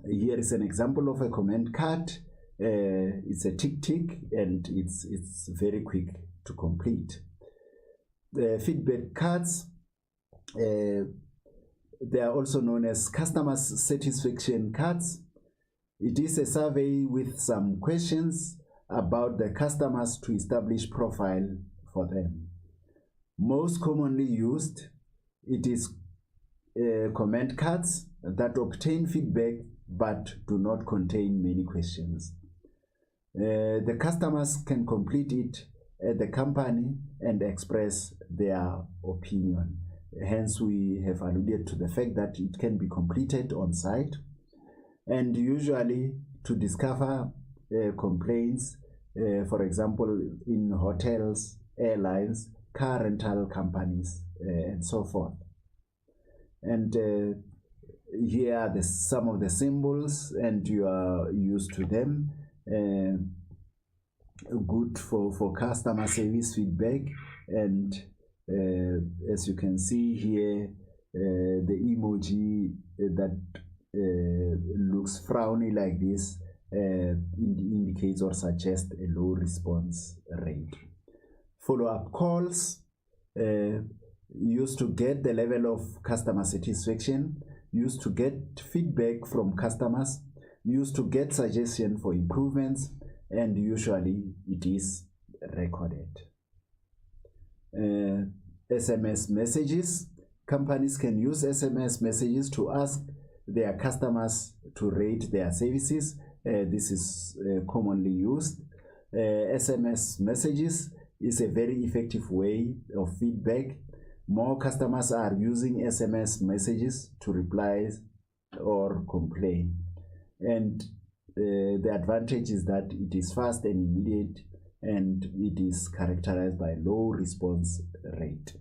Here is an example of a comment card. It's a tick and it's very quick to complete. The feedback cards, they are also known as customer satisfaction cards. It is a survey with some questions about the customers to establish profile for them. Most commonly used, it is comment cards that obtain feedback but do not contain many questions. The customers can complete it at the company and express their opinion. Hence, we have alluded to the fact that it can be completed on site, and usually to discover complaints, for example, in hotels, airlines, car rental companies, and so forth. And here are some of the symbols, and you are used to them. Good for customer service feedback, and as you can see here, the emoji that looks frowny like this indicates or suggests a low response rate. Follow-up calls used to get the level of customer satisfaction, used to get feedback from customers, used to get suggestion for improvements, and usually it is recorded. SMS messages. Companies can use SMS messages to ask their customers to rate their services. This is commonly used. SMS messages is a very effective way of feedback. More customers are using SMS messages to reply or complain. And the advantage is that it is fast and immediate, and it is characterized by low response rate.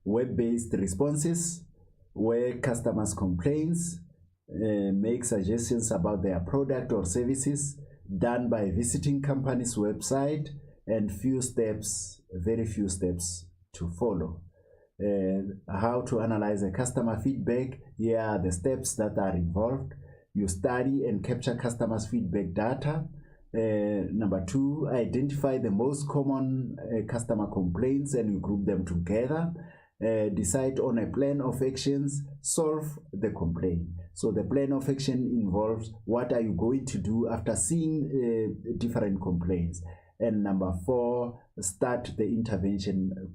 Web-based responses, where customers' complaints make suggestions about their product or services, done by visiting company's website, and very few steps to follow. How to analyze a customer feedback. Here are the steps that are involved. You study and capture customers' feedback data. Number 2, identify the most common customer complaints and you group them together. Decide on a plan of actions, solve the complaint. So the plan of action involves what are you going to do after seeing different complaints. And number 4, start the intervention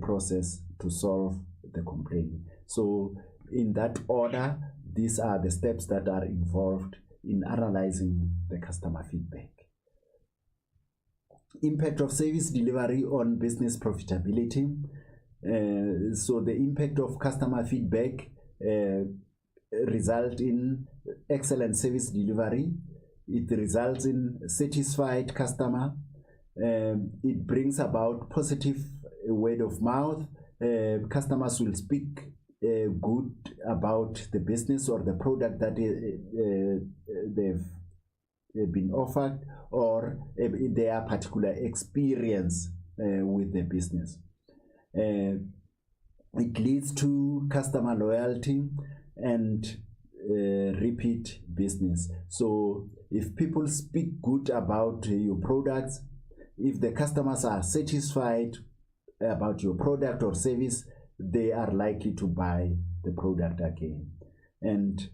process to solve the complaint. So in that order, these are the steps that are involved in analyzing the customer feedback. Impact of service delivery on business profitability. So the impact of customer feedback results in excellent service delivery. It results in satisfied customer. It brings about positive word of mouth. Customers will speak good about the business or the product that they've been offered, or their particular experience with the business. It leads to customer loyalty and repeat business. So if people speak good about your products, if the customers are satisfied about your product or service, they are likely to buy the product again. And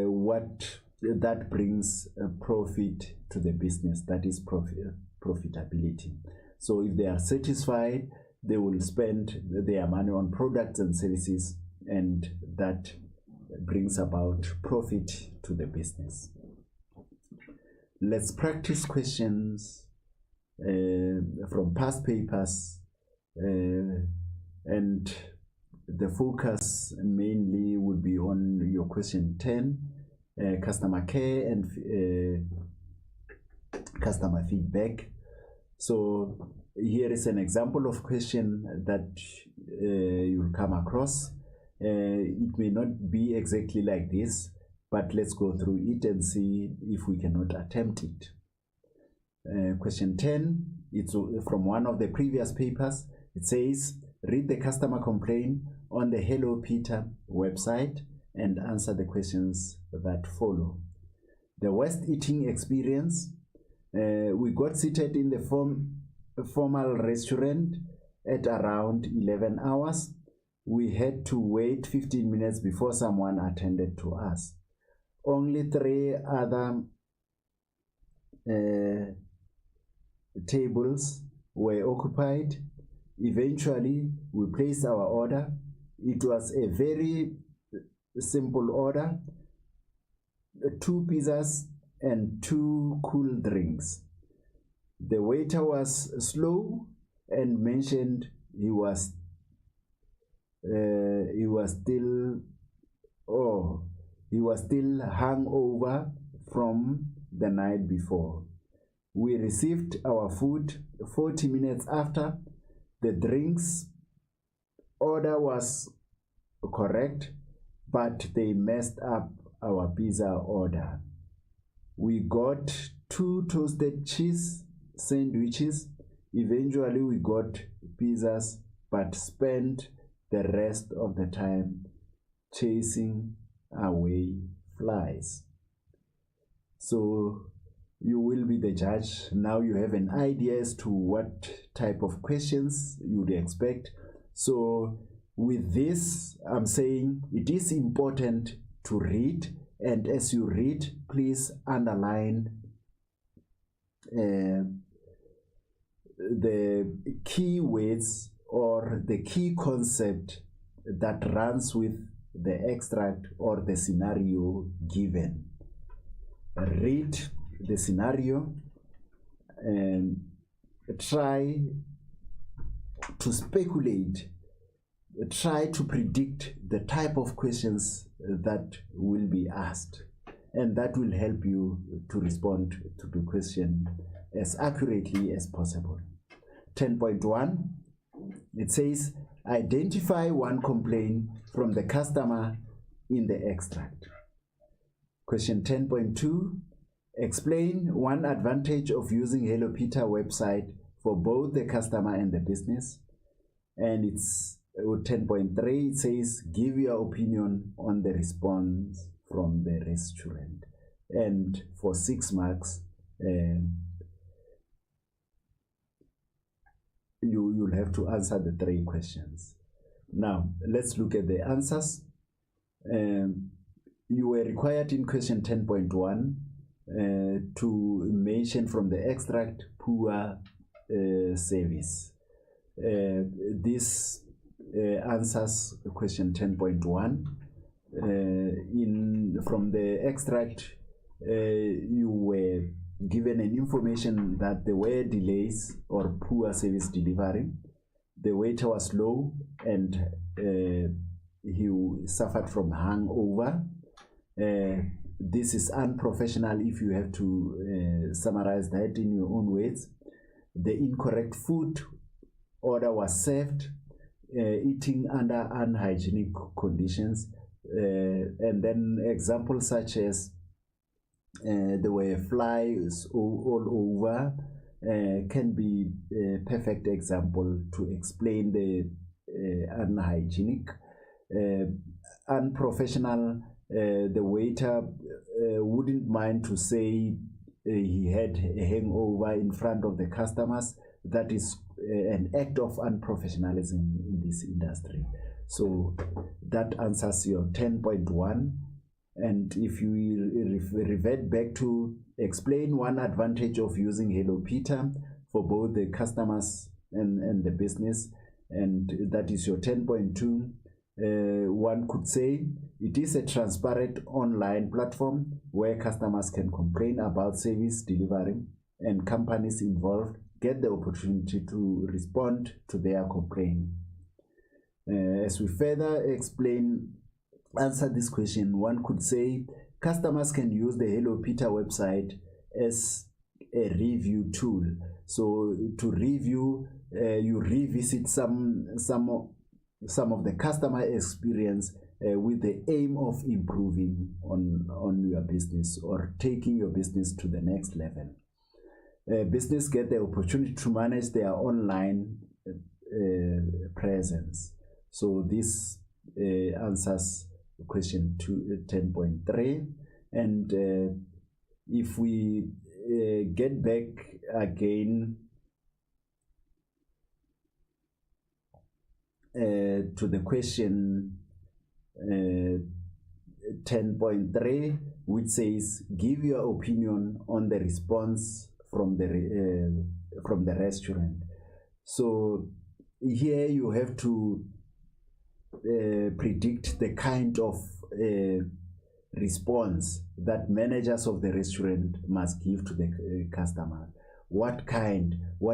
what that brings profit to the business, that is profitability. So if they are satisfied, they will spend their money on products and services, and that brings about profit to the business. Let's practice questions from past papers, and the focus mainly would be on your question 10, customer care and customer feedback. So here is an example of question that you'll come across. It may not be exactly like this, but let's go through it and see if we cannot attempt it. Question 10, it's from one of the previous papers. It says, read the customer complaint on the Hello Peter website and answer the questions that follow. The worst eating experience. We got seated in the formal restaurant at around 11 hours. We had to wait 15 minutes before someone attended to us. Only 3 other tables were occupied. Eventually, we placed our order. It was a very simple order: 2 pizzas and 2 cool drinks. The waiter was slow and mentioned he was still hungover from the night before. We received our food 40 minutes after. The drinks order was correct, but they messed up our pizza order. We got 2 toasted cheese sandwiches. Eventually we got pizzas, but spent the rest of the time chasing away flies. So you will be the judge. Now you have an idea as to what type of questions you would expect. So with this, I'm saying it is important to read, and as you read, please underline the key words or the key concept that runs with the extract or the scenario given. Read the scenario and try to speculate, try to predict the type of questions that will be asked, and that will help you to respond to the question as accurately as possible. 10.1, it says, identify one complaint from the customer in the extract. Question 10.2, explain one advantage of using Hello Peter website for both the customer and the business. And it's 10.3, it says, give your opinion on the response from the restaurant. And for 6 marks, you'll have to answer the 3 questions. Now, let's look at the answers. You were required in question 10.1 to mention from the extract poor service. This answers question 10.1. From the extract, you were given an information that there were delays or poor service delivery. The waiter was slow and he suffered from hangover. This is unprofessional if you have to summarize that in your own words. The incorrect food order was served, eating under unhygienic conditions, and then examples such as there were flies all over can be a perfect example to explain the unhygienic. Unprofessional, the waiter wouldn't mind to say he had a hangover in front of the customers. That is an act of unprofessionalism in this industry. So that answers your 10.1. And if you revert back to explain one advantage of using Hello Peter for both the customers and the business, and that is your 10.2, one could say it is a transparent online platform where customers can complain about service delivery, and companies involved get the opportunity to respond to their complaint. As we further answer this question, one could say customers can use the Hello Peter website as a review tool. So to review, you revisit some some of the customer experience with the aim of improving on your business or taking your business to the next level. Business get the opportunity to manage their online presence. So this answers question 10.3. And if we get back again to the question 10.3, which says give your opinion on the response from the restaurant. So here you have to predict the kind of response that managers of the restaurant must give to the customer. What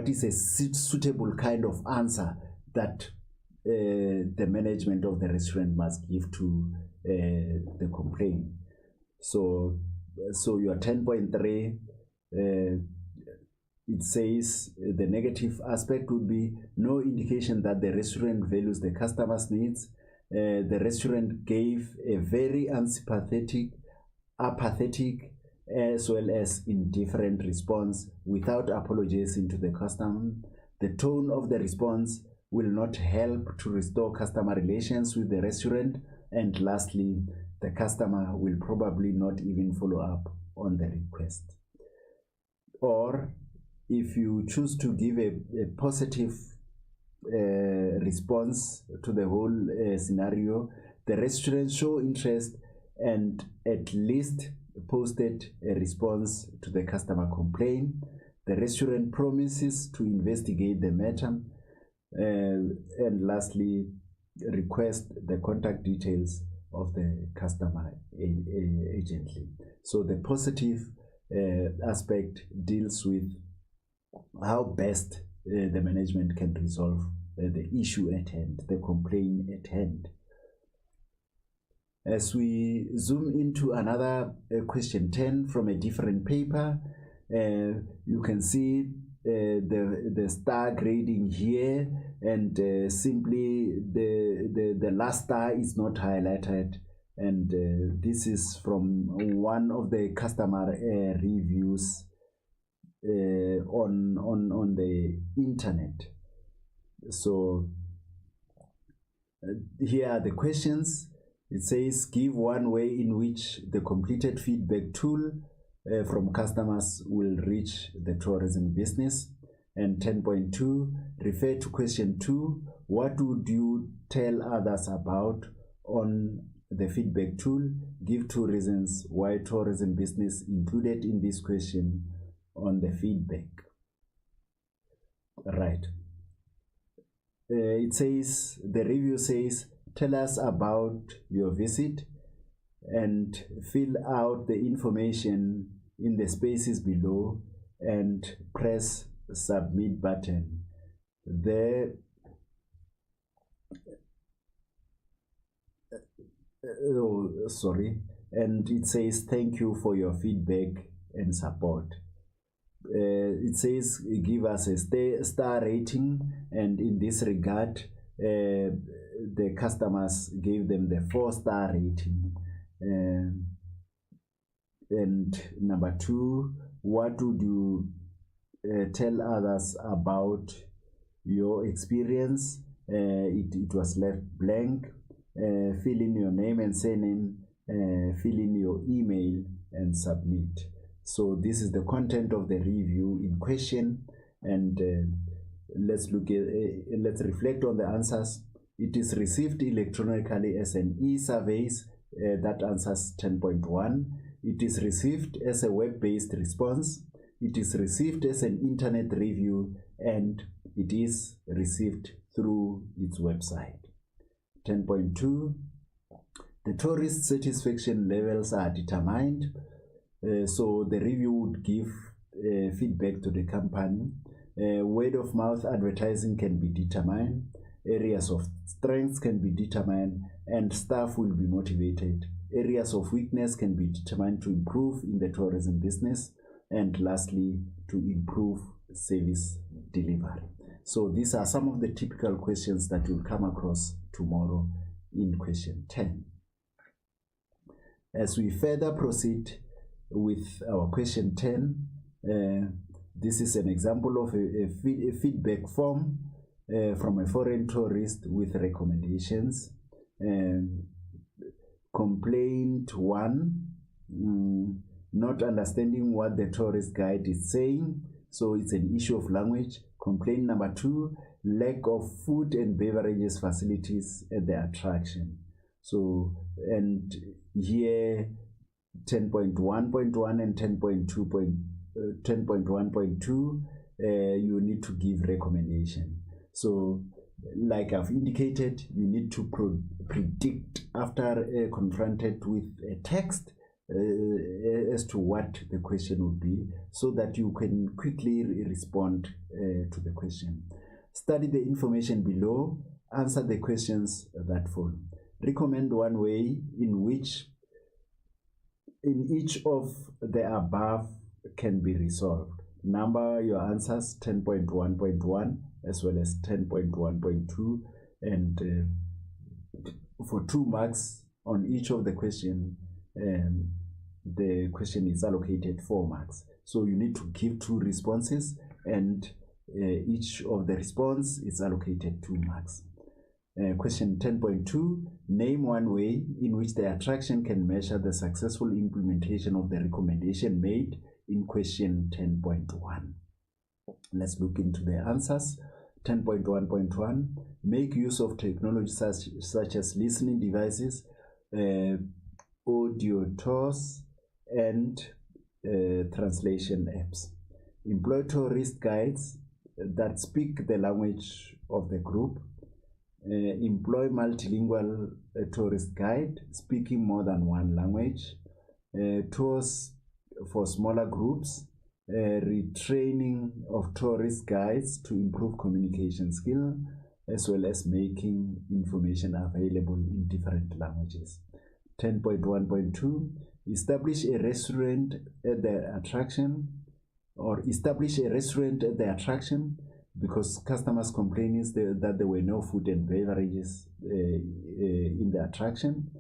is a suitable kind of answer that the management of the restaurant must give to the complaint? So your 10.3, it says the negative aspect would be no indication that the restaurant values the customer's needs. The restaurant gave a very unsympathetic, apathetic, as well as indifferent response without apologizing to the customer. The tone of the response will not help to restore customer relations with the restaurant. And lastly, the customer will probably not even follow up on the request. Or if you choose to give a positive response to the whole scenario, the restaurant show interest and at least posted a response to the customer complaint. The restaurant promises to investigate the matter. And lastly, request the contact details of the customer urgently. So the positive aspect deals with how best the management can resolve the issue at hand, the complaint at hand. As we zoom into another question 10 from a different paper, you can see the star grading here, and simply the last star is not highlighted, and this is from one of the customer reviews on the internet. So here are the questions. It says give one way in which the completed feedback tool from customers will reach the tourism business. And 10.2, refer to question 2. What would you tell others about on the feedback tool? Give 2 reasons why tourism business included in this question on the feedback. Right. It says, the review says, tell us about your visit and fill out the information in the spaces below and press submit button. And it says thank you for your feedback and support. It says give us a star rating, and in this regard the customers gave them the 4-star rating. And number 2, what would you tell others about your experience? It was left blank. Fill in your name and surname, fill in your email and submit. So this is the content of the review in question, and let's reflect on the answers. It is received electronically as an e-surveys, that answers 10.1. It is received as a web-based response. It is received as an internet review, and it is received through its website. 10.2, the tourist satisfaction levels are determined. So the review would give feedback to the company. Word of mouth advertising can be determined. Areas of strengths can be determined, and staff will be motivated. Areas of weakness can be determined to improve in the tourism business, and lastly, to improve service delivery. So these are some of the typical questions that you'll come across tomorrow in question 10. As we further proceed with our question 10, this is an example of a feedback form from a foreign tourist with recommendations. Complaint 1, not understanding what the tourist guide is saying, so it's an issue of language. Complaint number 2, lack of food and beverages facilities at the attraction. So, and here 10.1.1 and 10.1.2, you need to give recommendation. So, like I've indicated, you need to predict after confronted with a text as to what the question would be, so that you can quickly respond to the question. Study the information below, answer the questions that follow. Recommend one way in which each of the above can be resolved. Number your answers 10.1.1 as well as 10.1.2, and for 2 marks on each of the question, the question is allocated 4 marks. So you need to give 2 responses, and each of the response is allocated 2 marks. Question 10.2, name one way in which the attraction can measure the successful implementation of the recommendation made in question 10.1. Let's look into the answers. 10.1.1, make use of technology such as listening devices, audio tours, and translation apps. Employ tourist guides that speak the language of the group. Employ multilingual tourist guide speaking more than 1 language. Tours for smaller groups. Retraining of tourist guides to improve communication skill, as well as making information available in different languages. 10.1.2, establish a restaurant at the attraction, because customers complained that there were no food and beverages in the attraction.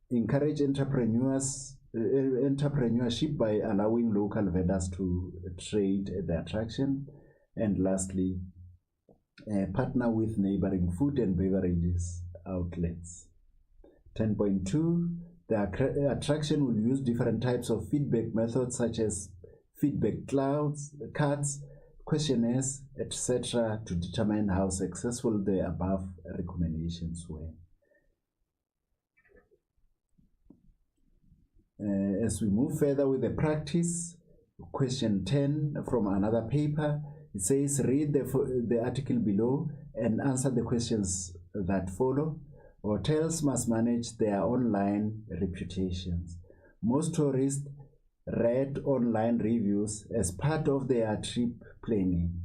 Encourage entrepreneurship by allowing local vendors to trade at the attraction. And lastly, partner with neighboring food and beverages outlets. 10.2, the attraction will use different types of feedback methods such as feedback cards, questionnaires, etc. to determine how successful the above recommendations were. As we move further with the practice, question 10 from another paper, it says read the article below and answer the questions that follow. Hotels must manage their online reputations. Most tourists read online reviews as part of their trip planning.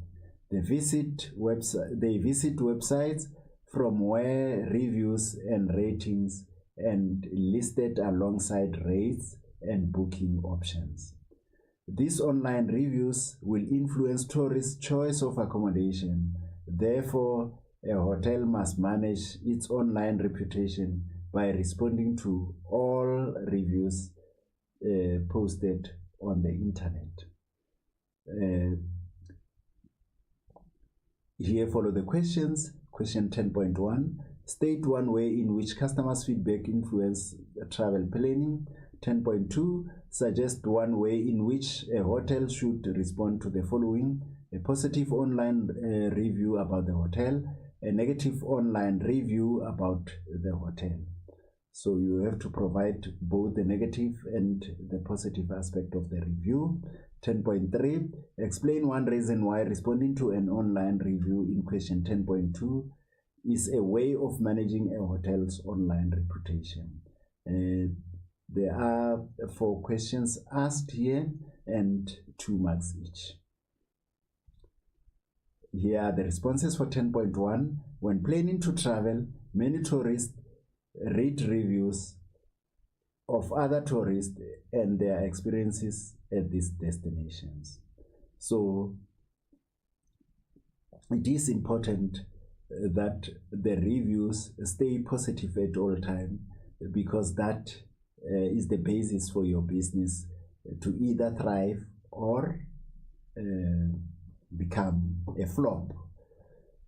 They visit websites from where reviews and ratings and listed alongside rates and booking options. These online reviews will influence tourists' choice of accommodation. Therefore, a hotel must manage its online reputation by responding to all reviews posted on the internet. Here follow the questions. Question 10.1, state one way in which customers' feedback influence travel planning. 10.2, suggest one way in which a hotel should respond to the following: a positive online review about the hotel, a negative online review about the hotel. So you have to provide both the negative and the positive aspect of the review. 10.3, explain one reason why responding to an online review in question 10.2 is a way of managing a hotel's online reputation. There are 4 questions asked here and 2 marks each. Here are the responses for 10.1. When planning to travel, many tourists read reviews of other tourists and their experiences at these destinations. So it is important that the reviews stay positive at all time, because that is the basis for your business to either thrive or become a flop.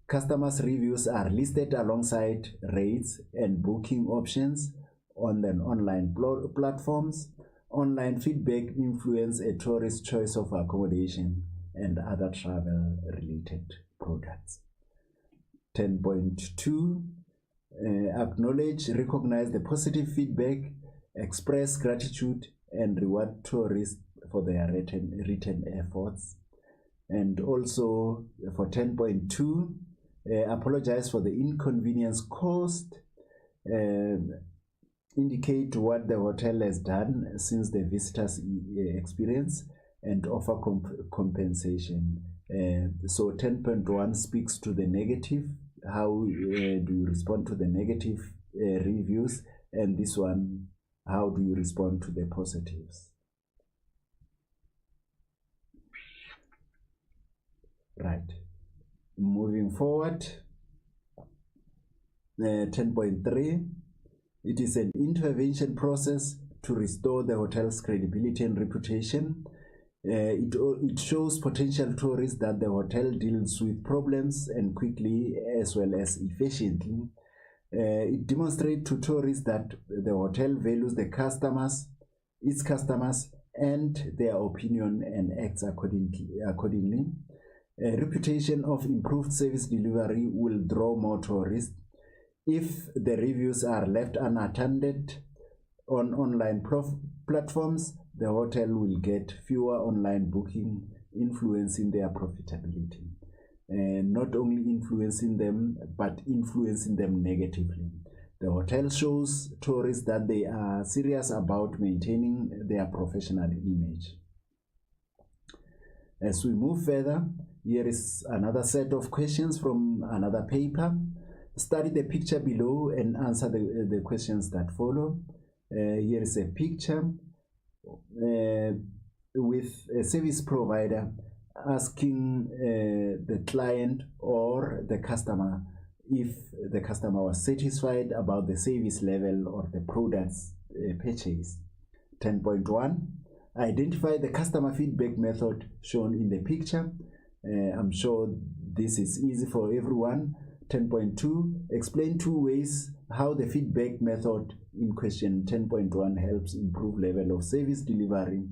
Customers' reviews are listed alongside rates and booking options on the online platforms. Online feedback influence a tourist's choice of accommodation and other travel-related products. 10.2, acknowledge, recognize the positive feedback, express gratitude, and reward tourists for their written efforts. And also for 10.2, apologize for the inconvenience caused, indicate what the hotel has done since the visitors' experience, and offer compensation. So 10.1 speaks to the negative. How do you respond to the negative reviews? And this one, how do you respond to the positives? Right. Moving forward, 10.3, it is an intervention process to restore the hotel's credibility and reputation. It shows potential tourists that the hotel deals with problems and quickly as well as efficiently. It demonstrates to tourists that the hotel values its customers, and their opinion, and acts accordingly. A reputation of improved service delivery will draw more tourists. If the reviews are left unattended on online platforms, the hotel will get fewer online booking, influencing their profitability. And not only influencing them, but influencing them negatively. The hotel shows tourists that they are serious about maintaining their professional image. As we move further, here is another set of questions from another paper. Study the picture below and answer the questions that follow. Here is a picture with a service provider asking the client or the customer if the customer was satisfied about the service level or the products purchased. 10.1, identify the customer feedback method shown in the picture. I'm sure this is easy for everyone. 10.2, explain 2 ways how the feedback method in question 10.1 helps improve level of service delivery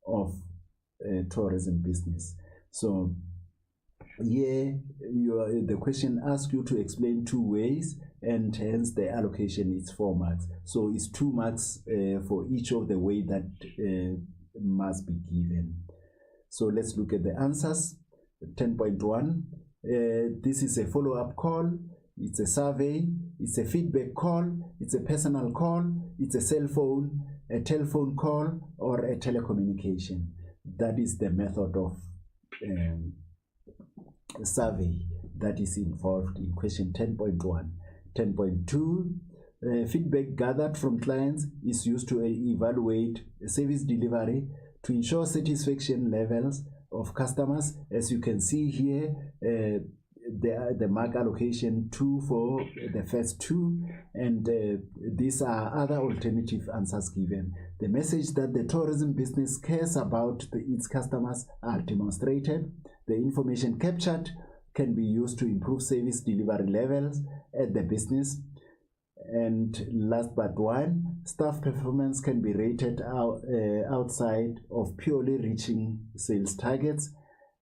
of tourism business. So here the question asks you to explain 2 ways, and hence the allocation is 4 marks. So it's 2 marks for each of the way that must be given. So let's look at the answers. 10.1, this is a follow-up call, it's a survey, it's a feedback call, it's a personal call, it's a cell phone, a telephone call, or a telecommunication. That is the method of survey that is involved in question 10.1. 10.2, feedback gathered from clients is used to evaluate service delivery to ensure satisfaction levels of customers. As you can see here, the mark allocation 2 for the first 2, and these are other alternative answers given. The message that the tourism business cares about its customers are demonstrated. The information captured can be used to improve service delivery levels at the business. And last but one, staff performance can be rated outside of purely reaching sales targets.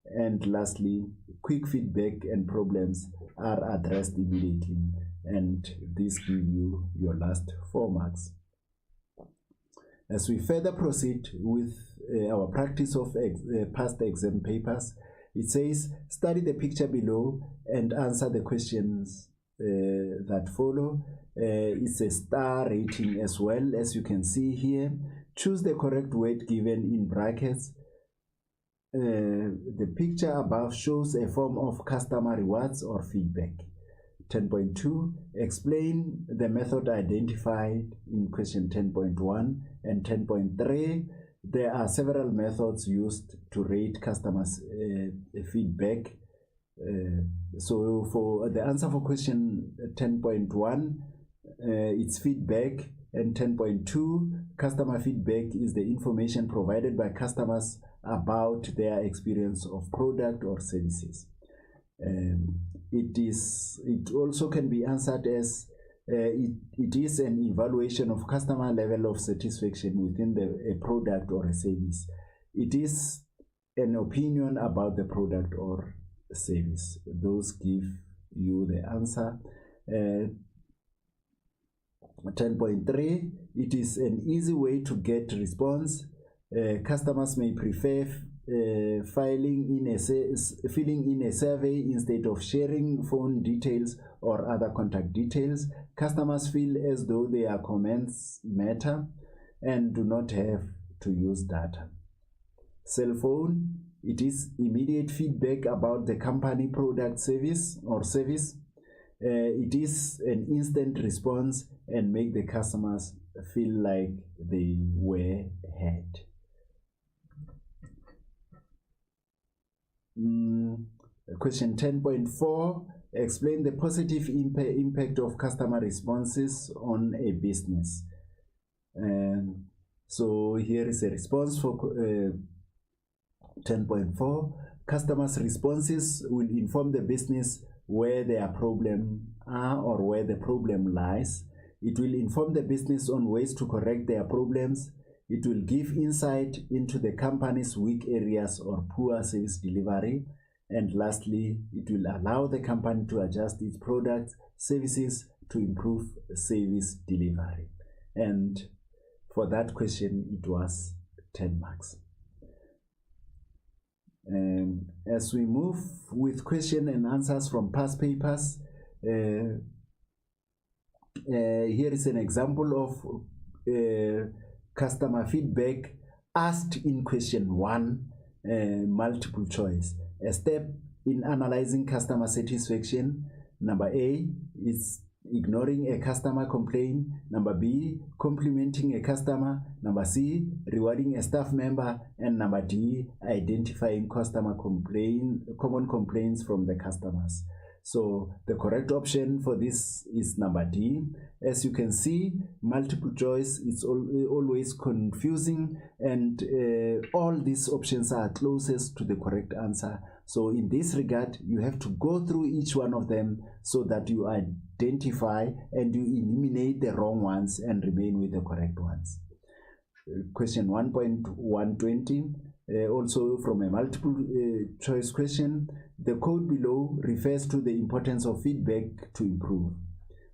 And lastly, quick feedback and problems are addressed immediately, and this gives you your last 4 marks. As we further proceed with our practice of past exam papers, it says, study the picture below and answer the questions that follow. It's a star rating as well, as you can see here. Choose the correct word given in brackets. The picture above shows a form of customer rewards or feedback. 10.2, explain the method identified in question 10.1 and 10.3. There are several methods used to rate customers' feedback. So for the answer for question 10.1, it's feedback, and 10.2, customer feedback is the information provided by customers about their experience of product or services. It also can be answered as it is an evaluation of customer level of satisfaction within a product or a service. It is an opinion about the product or service. Those give you the answer. 10.3, it is an easy way to get response. Customers may prefer filling in a survey instead of sharing phone details or other contact details. Customers feel as though their comments matter and do not have to use data. Cell phone, it is immediate feedback about the company, product, service. It is an instant response and make the customers feel like they were heard. Question 10.4, explain the positive impact of customer responses on a business. So here is a response for 10.4. Customers' responses will inform the business where their problem are or where the problem lies. It will inform the business on ways to correct their problems. It will give insight into the company's weak areas or poor service delivery. And lastly, it will allow the company to adjust its products, services to improve service delivery. And for that question, it was 10 marks. As we move with question and answers from past papers, here is an example of customer feedback asked in question 1, multiple choice. A step in analyzing customer satisfaction. Number A is ignoring a customer complaint. Number B, complimenting a customer. Number C, rewarding a staff member. And number D, identifying common complaints from the customers. So the correct option for this is number D. As you can see, multiple choice is always confusing, and all these options are closest to the correct answer. So in this regard, you have to go through each one of them so that you identify and you eliminate the wrong ones and remain with the correct ones. Question 1.120, also from a multiple choice question. The code below refers to the importance of feedback to improve.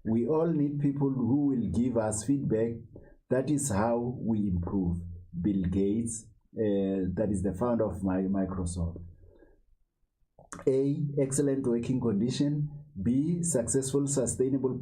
We all need people who will give us feedback. That is how we improve. Bill Gates, that is the founder of Microsoft. A, excellent working condition. B, successful sustainable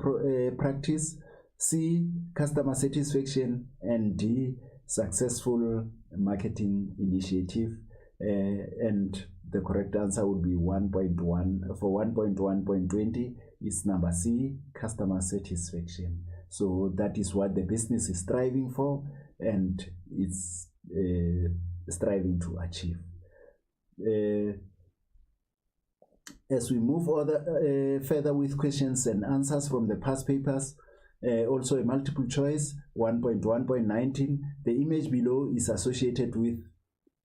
practice. C, customer satisfaction. And D, successful marketing initiative. And the correct answer would be 1.1. For 1.1.20 is number C, customer satisfaction. So that is what the business is striving for, and it's striving to achieve. As we move further with questions and answers from the past papers, also a multiple choice, 1.1.19, the image below is associated with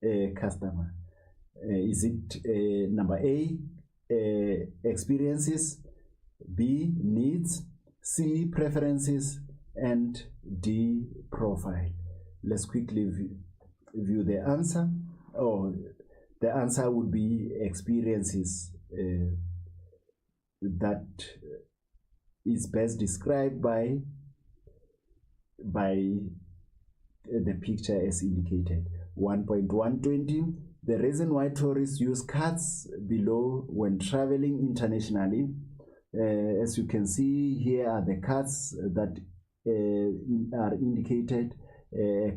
a customer. Is it number A, experiences, B, needs, C, preferences, and D, profile? Let's quickly view the answer. The answer would be experiences. That is best described by the picture as indicated. 1.120, the reason why tourists use cards below when traveling internationally. As you can see, here are the cards that are indicated: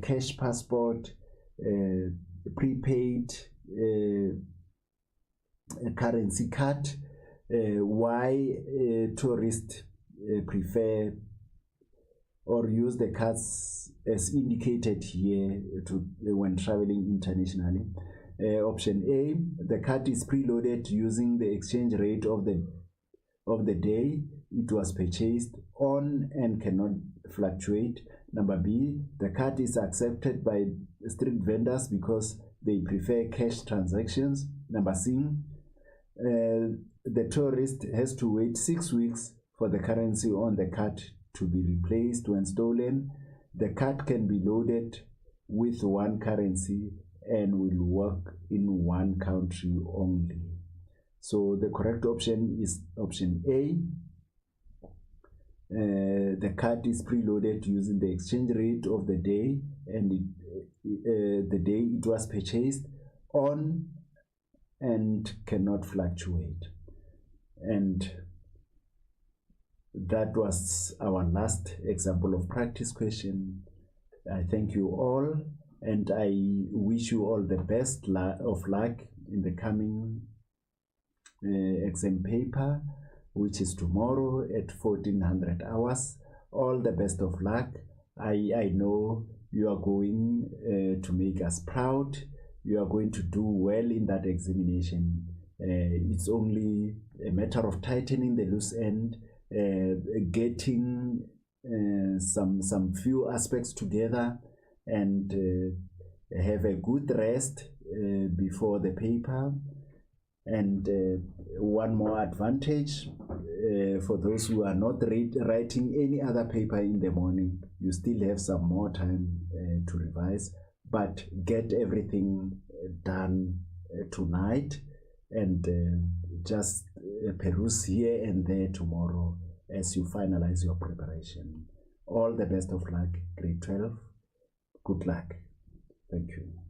cash passport, prepaid currency card. Why tourists prefer or use the cards as indicated here when traveling internationally. Option A, the card is preloaded using the exchange rate of the day it was purchased on and cannot fluctuate. Number B, the card is accepted by street vendors because they prefer cash transactions. Number C, the tourist has to wait 6 weeks for the currency on the card to be replaced when stolen. The card can be loaded with one currency and will work in one country only. So the correct option is option A. The card is preloaded using the exchange rate of the day and the day it was purchased on and cannot fluctuate. And that was our last example of practice question. I thank you all and I wish you all the best of luck in the coming exam paper, which is tomorrow at 1400 hours. All the best of luck. I know you are going to make us proud. You are going to do well in that examination. It's only a matter of tightening the loose end, getting some few aspects together, and have a good rest before the paper. And one more advantage for those who are not writing any other paper in the morning, you still have some more time to revise, but get everything done tonight and just peruse here and there tomorrow as you finalize your preparation. All the best of luck, grade 12. Good luck. Thank you.